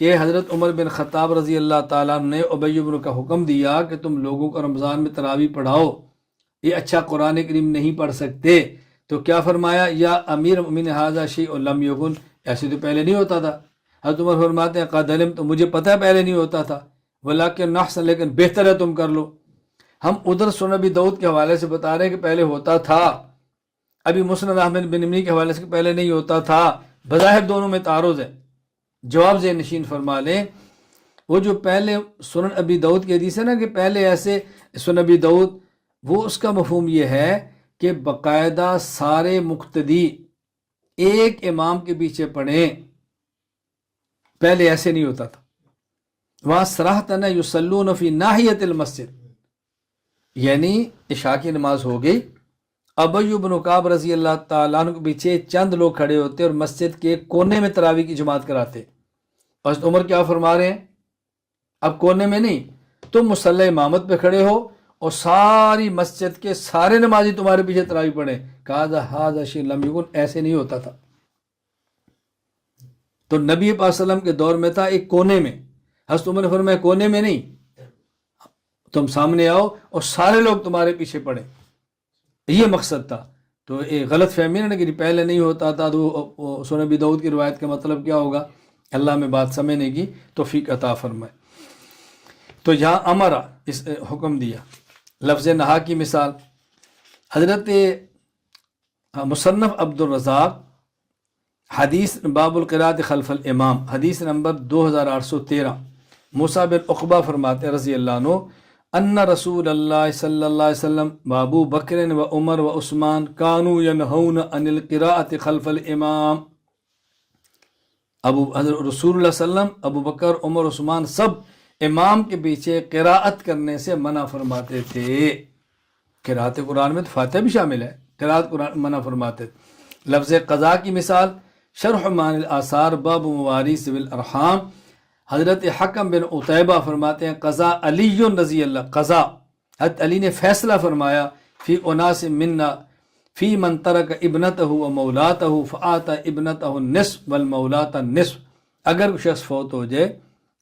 کہ حضرت عمر بن خطاب رضی اللہ تعالیٰ نے ابی بن کا حکم دیا کہ تم لوگوں کو رمضان میں تراویح پڑھاؤ، یہ اچھا قرآن کریم نہیں پڑھ سکتے، تو کیا فرمایا، یا امیر المؤمنین ھذا شیء لم یکن، ایسے تو پہلے نہیں ہوتا تھا۔ حضرت عمر فرماتے ہیں قد علمت، تو مجھے پتہ ہے پہلے نہیں ہوتا تھا، ولکن احسن، لیکن بہتر ہے تم کر لو۔ ہم ادھر سنن ابی داؤد کے حوالے سے بتا رہے ہیں کہ پہلے ہوتا تھا، ابھی مسند احمد بن حنبل کے حوالے سے کہ پہلے نہیں ہوتا تھا، بظاہر دونوں میں تعارض ہے۔ جواب ذہن نشین فرما لیں، وہ جو پہلے سنن ابی داؤد کی حدیث ہے نا کہ پہلے ایسے سنن ابی داؤد، وہ اس کا مفہوم یہ ہے کہ باقاعدہ سارے مقتدی ایک امام کے پیچھے پڑھیں، پہلے ایسے نہیں ہوتا تھا۔ وہاں صراحتاً یصلون فی ناحیۃ المسجد، یعنی عشاء کی نماز ہو گئی، ابی بن کعب رضی اللہ تعالیٰ عنہ کے پیچھے چند لوگ کھڑے ہوتے اور مسجد کے کونے میں تراویح کی جماعت کراتے۔ اور عمر کیا فرما رہے ہیں، اب کونے میں نہیں، تم مصلی امامت پہ کھڑے ہو اور ساری مسجد کے سارے نمازی تمہارے پیچھے تراویح پڑھیں۔ کہا ھذا شیء لم یکن، ایسے نہیں ہوتا تھا۔ تو نبی پاک صلی اللہ علیہ وسلم کے دور میں تھا ایک کونے میں، حضرت عمر نے فرمایا کونے میں نہیں، تم سامنے آؤ اور سارے لوگ تمہارے پیچھے پڑھیں، یہ مقصد تھا۔ تو یہ غلط فہمی ہے کہ پہلے نہیں ہوتا تھا، تو سنن ابی داؤد کی روایت کا مطلب کیا ہوگا، اللہ میں بات سمجھنے کی توفیق عطا فرمائے۔ تو یہاں امرا، اس حکم دیا، لفظ نہا کی مثال حضرت مصنف عبد الرزاق حدیث باب القراءۃ خلف الامام، حدیث نمبر 2813، موسیٰ بن عقبہ فرماتے ہیں رضی اللہ عنہ، ان رسول اللہ صلی اللہ علیہ وسلم وابو بکر و عمر و عثمان کانوا ینہون عن القراءۃ خلف الامام، حضرت رسول اللہ صلی اللہ علیہ وسلم، ابو بکر، عمر، عثمان سب امام کے پیچھے قراءت کرنے سے منع فرماتے تھے۔ قراءت قرآن میں تو فاتحہ بھی شامل ہے، قراءت قرآن منع فرماتے تھے۔ لفظ قضاء کی مثال شرح معانی الآثار باب مواریث بالارحام، حضرت حکم بن عتیبہ فرماتے ہیں قضا علی رضی اللہ، قضا حضرت علی نے فیصلہ فرمایا فی اناس منا فی من ترک ابنتہ و مولاتہ فآتا ابنتہ النصف والمولات النصف، اگر کوئی شخص فوت ہو جائے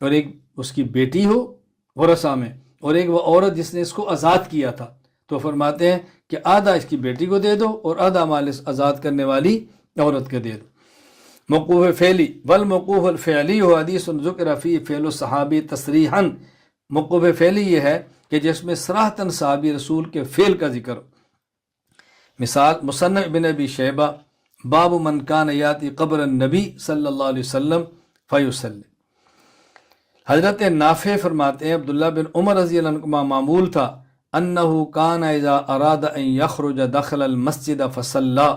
اور ایک اس کی بیٹی ہو ورثہ میں اور ایک وہ عورت جس نے اس کو آزاد کیا تھا، تو فرماتے ہیں کہ آدھا اس کی بیٹی کو دے دو اور آدھا مال اس آزاد کرنے والی عورت کو دے دو۔ موقوف فعلی والموقوف الفعلی ہو حدیث ذکر فی فعل الصحابی تصریحا، موقوف فعلی یہ ہے کہ جس میں صراحتاً صحابی رسول کے فعل کا ذکر ہو۔ مثال مصنف ابن ابی شیبہ باب من کان یاتی قبر النبی صلی اللہ علیہ وسلم فیصلی، حضرت نافع فرماتے ہیں عبداللہ بن عمر رضی اللہ عنہ معمول تھا انہو کان اذا اراد ان یخرج دخل المسجد فصلی،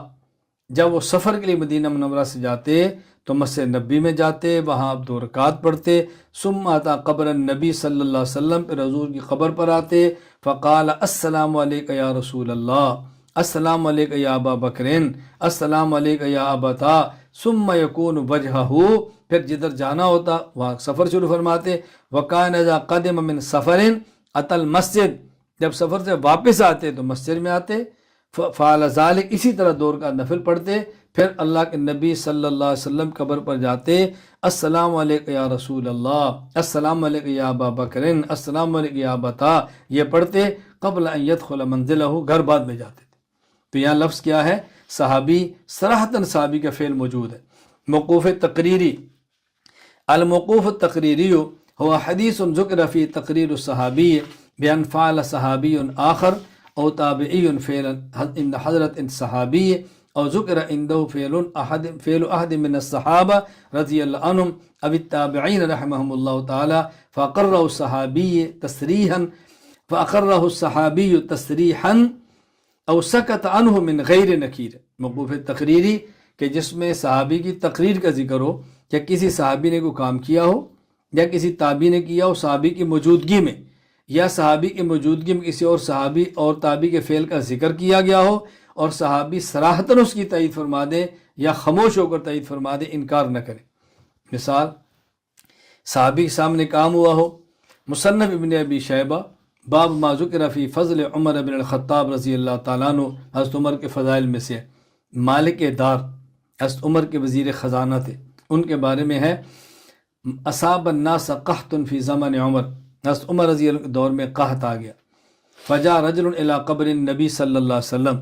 جب وہ سفر کے لیے مدینہ منورہ سے جاتے تو مسجد نبی میں جاتے، وہاں آپ 2 رکعت پڑھتے، ثم آتا قبر النبی صلی اللہ علیہ وسلم، پھر حضور کی قبر پر آتے، فقال السلام علیک یا رسول اللہ، السلام علیک یا ابا بکرین، السلام علیک یا ابتا، ثم یکون وجہہ، پھر جدھر جانا ہوتا وہاں سفر شروع فرماتے، وکان اذا قدم من سفر اتی المسجد، جب سفر سے واپس آتے تو مسجد میں آتے، فعل ذالک، اسی طرح 2 رکعت نفل پڑھتے، پھر اللہ کے نبی صلی اللہ علیہ وسلم قبر پر جاتے، السلام علیک یا رسول اللہ، السلام علیک یا ابا بکرین، السلام علیک یا ابتا، یہ پڑھتے قبل ان یدخل منزلہ، گھر بعد میں جاتے تھے۔ تو یہاں لفظ کیا ہے، صحابی، صراحتاً صحابی کا فعل موجود ہے۔ موقوف تقریری، الموقوف التقریری هو حدیث ذکر فی تقریر الصحابی بان فعل صحابی آخر او تابعی فعل حضرت صحابی او ذکر عنده فعل احد من الصحابہ رضی اللہ عنہم او التابعین رحمهم اللہ تعالی فاقرہ الصحابی تصریحا او سکت عنہ من غیر نکیر، موقوف تقریری کہ جس میں صحابی کی تقریر کا ذکر ہو، یا کسی صحابی نے کوئی کام کیا ہو یا کسی تابعی نے کیا ہو صحابی کی موجودگی میں، یا صحابی کی موجودگی میں کسی اور صحابی اور تابعی کے فعل کا ذکر کیا گیا ہو اور صحابی صراحتاً اس کی تائید فرما دے یا خاموش ہو کر تائید فرما دے، انکار نہ کرے۔ مثال صحابی کے سامنے کام ہوا ہو، مصنف ابن ابی شیبہ باب ما ذکر فی فضل عمر بن الخطاب رضی اللہ تعالیٰ عنہ، حضرت عمر کے فضائل میں سے مالک دار، حضرت عمر کے وزیر خزانہ تھے، ان کے بارے میں ہے اصاب الناس قحط فی زمن عمر، حضرت عمر رضی اللہ کے دور میں قحط آ گیا. فجاء رجل الی قبر النبی صلی اللہ علیہ وسلم،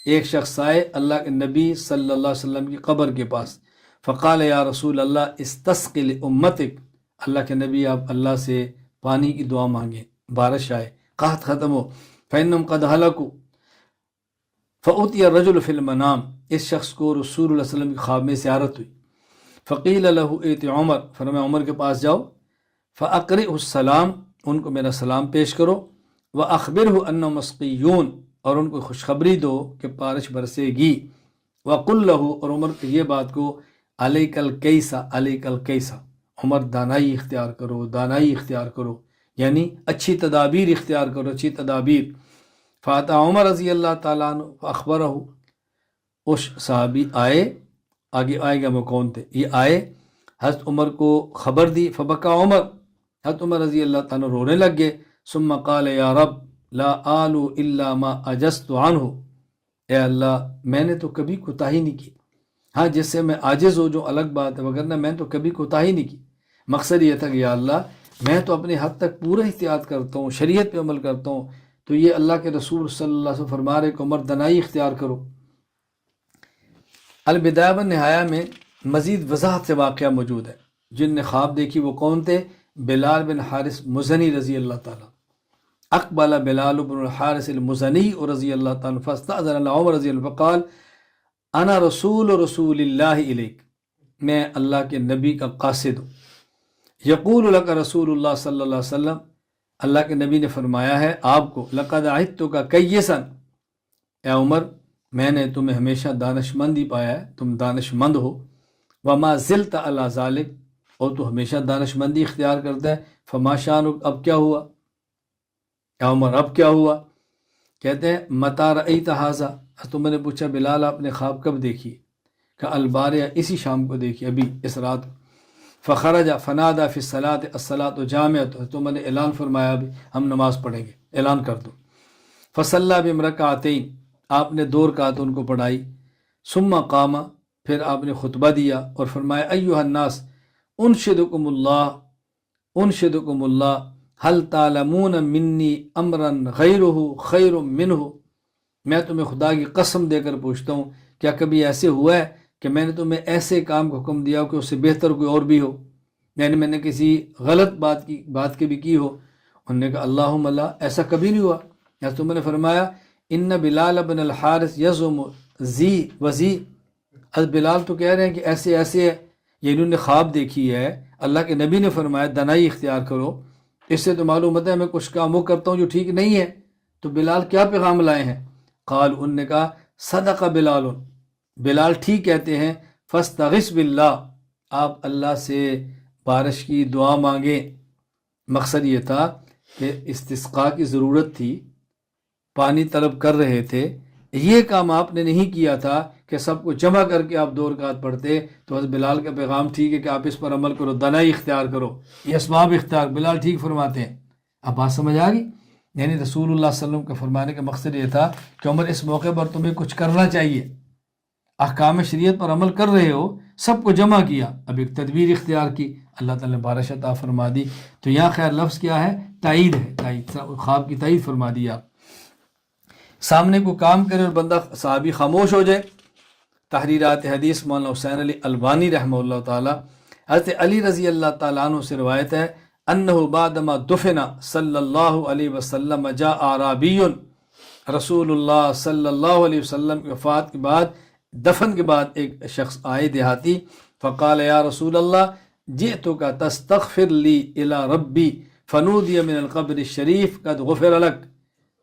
ایک شخص آئے اللہ کے نبی صلی اللہ علیہ وسلم کی قبر کے پاس. فقال یا رسول اللہ استسقِ لامتک، اللہ کے نبی آپ اللہ سے پانی کی دعا مانگیں، بارش آئے، قحط ختم ہو. فإنهم قد هلكوا. فأتي الرجل في المنام، اس شخص کو رسول اللہ صلی اللہ علیہ وسلم کی خواب میں زیارت ہوئی. فقیل له ائت عمر، فرمایا عمر کے پاس جاؤ. فأقرئه السلام، ان کو میرا سلام پیش کرو. وأخبره أنهم مسقيون، اور ان کو خوشخبری دو کہ بارش برسے گی. وقل له، اور عمر کی یہ بات کو، علیک الکیسا علیک الکیسا، عمر دانائی اختیار کرو، دانائی اختیار کرو، یعنی اچھی تدابیر اختیار کرو، اچھی تدابیر. فاتا عمر رضی اللہ تعالیٰ عنہ فاخبرہ، اس صحابی آئے، آگے آئے گا وہ کون تھے، یہ آئے حضرت عمر کو خبر دی. فبکا عمر، حضرت عمر رضی اللہ تعالیٰ عنہ رونے لگ گئے. ثم قال یا رب لا آلو الا ما عجزت عنہ، اے اللہ میں نے تو کبھی کوتاہی نہیں کی، ہاں جس سے میں عاجز ہو جو الگ بات ہے، وگرنہ میں تو کبھی کوتاہی نہیں کی. مقصد یہ تھا کہ یا اللہ میں تو اپنے حد تک پورا احتیاط کرتا ہوں، شریعت پہ عمل کرتا ہوں، تو یہ اللہ کے رسول صلی اللہ علیہ وسلم فرما رہے کہ عمر دنائی اختیار کرو. البدایہ والنہایہ میں مزید وضاحت سے واقعہ موجود ہے. جن نے خواب دیکھی وہ کون تھے؟ بلال بن حارث مزنی رضی اللہ تعالیٰ. اقبل بلال بن الحارث المزنی رضی اللہ تعالیٰ فاستأذن عمر رضی اللہ فقال انا رسول اللہ الیک، میں اللہ کے نبی کا قاصد ہوں. یقول لک رسول اللہ صلی اللہ علیہ وسلم، اللہ کے نبی نے فرمایا ہے آپ کو، لقد عہدتک کیسا، اے عمر میں نے تمہیں ہمیشہ دانش مند ہی پایا ہے، تم دانش مند ہو. وما زلت علی ذالک، اور تو ہمیشہ دانش مندی اختیار کرتا ہے. فما شانک، اب کیا ہوا، اے عمر اب کیا ہوا؟ کہتے ہیں متی رأیت ھذا، تو میں نے پوچھا بلال آپ نے خواب کب دیکھی؟ کہ البارحہ، اسی شام کو دیکھی، ابھی اس رات کو. فخرج فنادى فی الصلاۃ الصلاۃ جامعۃ، تو میں نے اعلان فرمایا ابھی ہم نماز پڑھیں گے، اعلان کر دو. فصلی بہم رکعتین، آپ نے 2 رکعت ان کو پڑھائی. ثم قام، پھر آپ نے خطبہ دیا اور فرمایا ایھا الناس انشدکم اللہ هل تعلمون منی امرا غیرہ خیر منہ، میں تمہیں خدا کی قسم دے کر پوچھتا ہوں کیا کبھی ایسے ہوا ہے کہ میں نے تمہیں ایسے کام کا حکم دیا ہو کہ اس سے بہتر کوئی اور بھی ہو، یعنی میں نے کسی غلط بات کی بھی کی ہو؟ انہوں نے کہا اللہم لا، ایسا کبھی نہیں ہوا. یا تم نے فرمایا ان بلال بن الحارث یزعم زی وزی، بلال تو کہہ رہے ہیں کہ ایسے ایسے ہے، یہ انہوں نے خواب دیکھی ہے، اللہ کے نبی نے فرمایا دنائی اختیار کرو. اس سے تو معلوم ہوتا ہے میں کچھ کام وہ کرتا ہوں جو ٹھیک نہیں ہے، تو بلال کیا پیغام لائے ہیں؟ قال، ان نے کہا صدق بلال، بلال ٹھیک کہتے ہیں. فاستغث باللہ، آپ اللہ سے بارش کی دعا مانگیں. مقصد یہ تھا کہ استسقاء کی ضرورت تھی، پانی طلب کر رہے تھے، یہ کام آپ نے نہیں کیا تھا کہ سب کو جمع کر کے آپ 2 رکعت پڑھتے. تو حضرت بلال کا پیغام ٹھیک ہے کہ آپ اس پر عمل کرو، دنائی اختیار کرو، یہ اسباب اختیار، بلال ٹھیک فرماتے ہیں. اب بات سمجھ آ گئی؟ یعنی رسول اللہ صلی اللہ علیہ وسلم کے فرمانے کا مقصد یہ تھا کہ عمر اس موقع پر تمہیں کچھ کرنا چاہیے، احکام شریعت پر عمل کر رہے ہو، سب کو جمع کیا، اب ایک تدبیر اختیار کی، اللہ تعالیٰ نے بارش عطا فرما دی. تو یہاں خیر لفظ کیا ہے؟ تائید ہے، تائید، خواب کی تائید فرما دی. آپ سامنے کو کام کرے اور بندہ صحابی خاموش ہو جائے. تحریرات حدیث مولانا حسین علی البانی رحمہ اللہ تعالی، حضرت علی رضی اللہ تعالیٰ عنہ سے روایت ہے انہ بعدما دفن صلی اللہ علیہ وسلم جاء اعرابی، رسول اللہ صلی اللہ علیہ وسلم کی وفات کے بعد، دفن کے بعد ایک شخص آئے دیہاتی. فقال یا رسول اللہ جئتک تستغفر لی الی ربی فنودی من القبر الشریف قد غفر لک،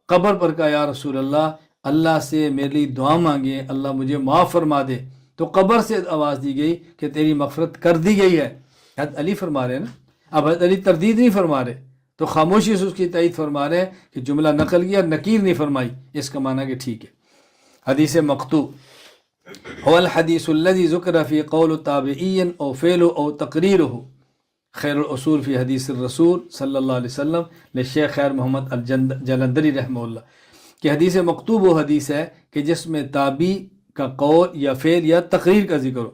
قبر پر کہا یا رسول اللہ اللہ سے میرے لیے دعا مانگے، اللہ مجھے معاف فرما دے. تو قبر سے آواز دی گئی کہ تیری مغفرت کر دی گئی ہے. حضرت علی فرما رہے ہیں نا، اب حضرت علی تردید نہیں فرما رہے، تو خاموشی سے اس کی تائید فرما رہے ہیں کہ جملہ نقل کیا، نکیر نہیں فرمائی، اس کا معنی کہ ٹھیک ہے. حدیث مقطوع هو الحدیث الذي ذکر فی قول تابعی او فعل او تقریر خیر الاصول فی حدیث الرسول صلی اللہ علیہ وسلم لشیخ خیر محمد الجلندری رحمہ اللہ، کہ حدیث مقطوع وہ حدیث ہے کہ جس میں تابعی کا قول یا فعل یا تقریر کا ذکر ہو.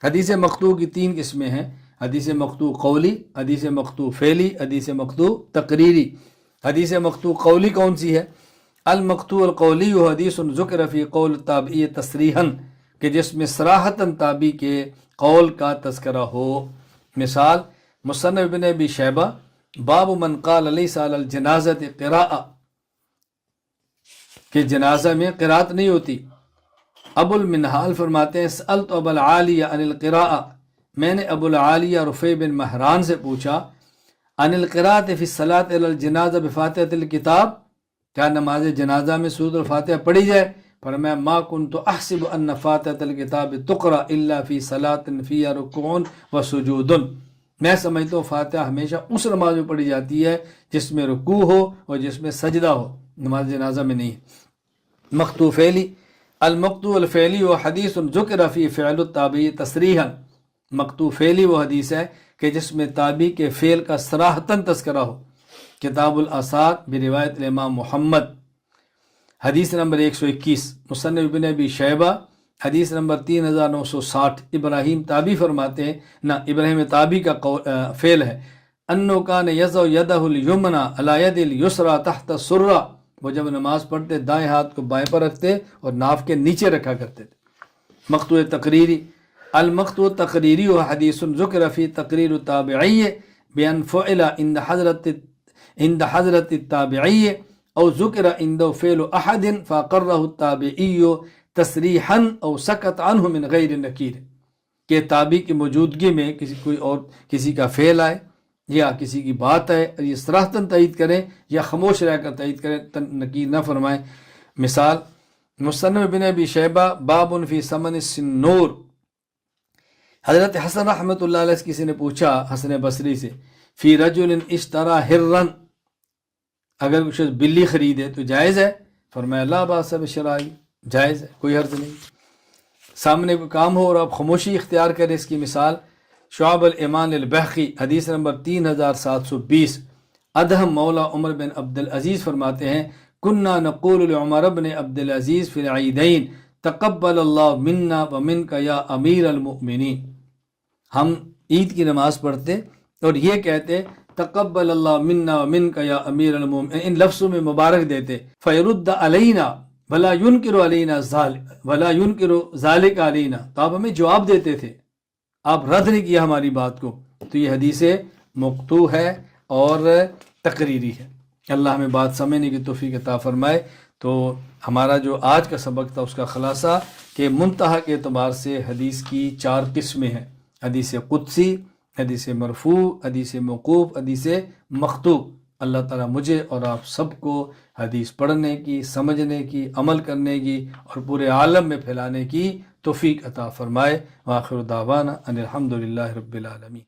حدیث مقطوع کی 3 قسمیں ہیں. حدیث مقطوع قولی، حدیث مقطوع فعلی، حدیث مقطوع تقریری۔ حدیث مقطوع قولی کون سی ہے؟ المقطوع القولی حدیث ذکر فی قول تابعی تصریحاً، کہ جس میں صراحتاً تابعی کے قول کا تذکرہ ہو۔ مثال مصنف ابن ابی شیبہ باب من قال لیس علی الجنازۃ قراءۃ، کہ جنازہ میں قرات نہیں ہوتی۔ ابو المنہال فرماتے ہیں سألت ابو العالیہ عن القراءۃ، میں نے ابو العالیہ رفیع بن مہران سے پوچھا عن القراءۃ فی الصلاۃ علی الجنازہ بفاتحۃ الکتاب، کیا نماز جنازہ میں سورۃ الفاتحہ پڑھی جائے؟ فرمایا ما کنت احسب ان فاتحۃ الکتاب تقرأ الا فی صلاۃ فیہا رکوع و سجود، میں سمجھتا ہوں فاتحہ ہمیشہ اس نماز میں پڑھی جاتی ہے جس میں رکوع ہو اور جس میں سجدہ ہو، نماز جنازہ میں نہیں۔ مقطوع فعلی، المقطوع الفعلی و حدیث ذکر فی فعل التابعی تصریحا، مقطوع فعلی وہ حدیث ہے کہ جس میں تابعی کے فعل کا صراحتاً تذکرہ ہو۔ کتاب الآثار بروایت الامام محمد، حدیث نمبر 121، مصنف ابن ابی شیبہ حدیث نمبر 3960۔ ابراہیم تابعی فرماتے ہیں، نہ ابراہیم تابعی کا فعل ہے، انه کان یضع یدہ الیمنی علی ید الیسری تحت السرہ، وہ جب نماز پڑھتے دائیں ہاتھ کو بائیں پر رکھتے اور ناف کے نیچے رکھا کرتے تھے۔ مقطوع تقریری، المقطوع تقریری و حدیث ذکر فی تقریر التابعی بان فعل عند حضرت التابعی او ذکر عنده فعل احد فاقرہ التابعی تصریحا او سکت عنہ من غیر نکیر، کہ تابعی کی موجودگی میں کسی کا فعل آئے یا کسی کی بات ہے اور یہ صراحتاً تائید کریں یا خاموش رہ کر تائید کریں، نکیر نہ فرمائیں۔ مثال مصنف ابن ابی شیبہ باب فی ثمن السنور، حضرت حسن رحمۃ اللہ علیہ سے کسی نے پوچھا حسن بصری سے فی رجل اشترى حرا، اگر کچھ بلی خریدے تو جائز ہے؟ فرمایا لا باس بشرائی، جائز ہے، کوئی حرج نہیں۔ سامنے کوئی کام ہو اور آپ خاموشی اختیار کریں، اس کی مثال شعب الایمان البحقی حدیث نمبر 3720۔ ادہم مولا عمر بن عبد العزیز فرماتے ہیں کننا نقول لعمر بن عبد العزیز فی العیدین تقبل اللہ منا ومنک یا امیر المؤمنین، ہم عید کی نماز پڑھتے اور یہ کہتے تقبل اللہ منا ومنک یا امیر المؤمنین، ان لفظوں میں مبارک دیتے، فیرد علینا ولا ینکر علینا ولا ینکر ذالک علینا، تو آپ ہمیں جواب دیتے تھے، آپ رد نہیں کیا ہماری بات کو۔ تو یہ حدیث مقطوع ہے اور تقریری ہے۔ اللہ ہمیں بات سمجھنے کی توفیق عطا فرمائے۔ تو ہمارا جو آج کا سبق تھا اس کا خلاصہ کہ منتہا کے اعتبار سے حدیث کی 4 قسمیں ہیں، حدیث قدسی، حدیث مرفوع، حدیث موقوف، حدیث مقطوع۔ اللہ تعالیٰ مجھے اور آپ سب کو حدیث پڑھنے کی، سمجھنے کی، عمل کرنے کی اور پورے عالم میں پھیلانے کی توفیق عطا فرمائے۔ وآخر دعوانا ان الحمد للہ رب العالمین۔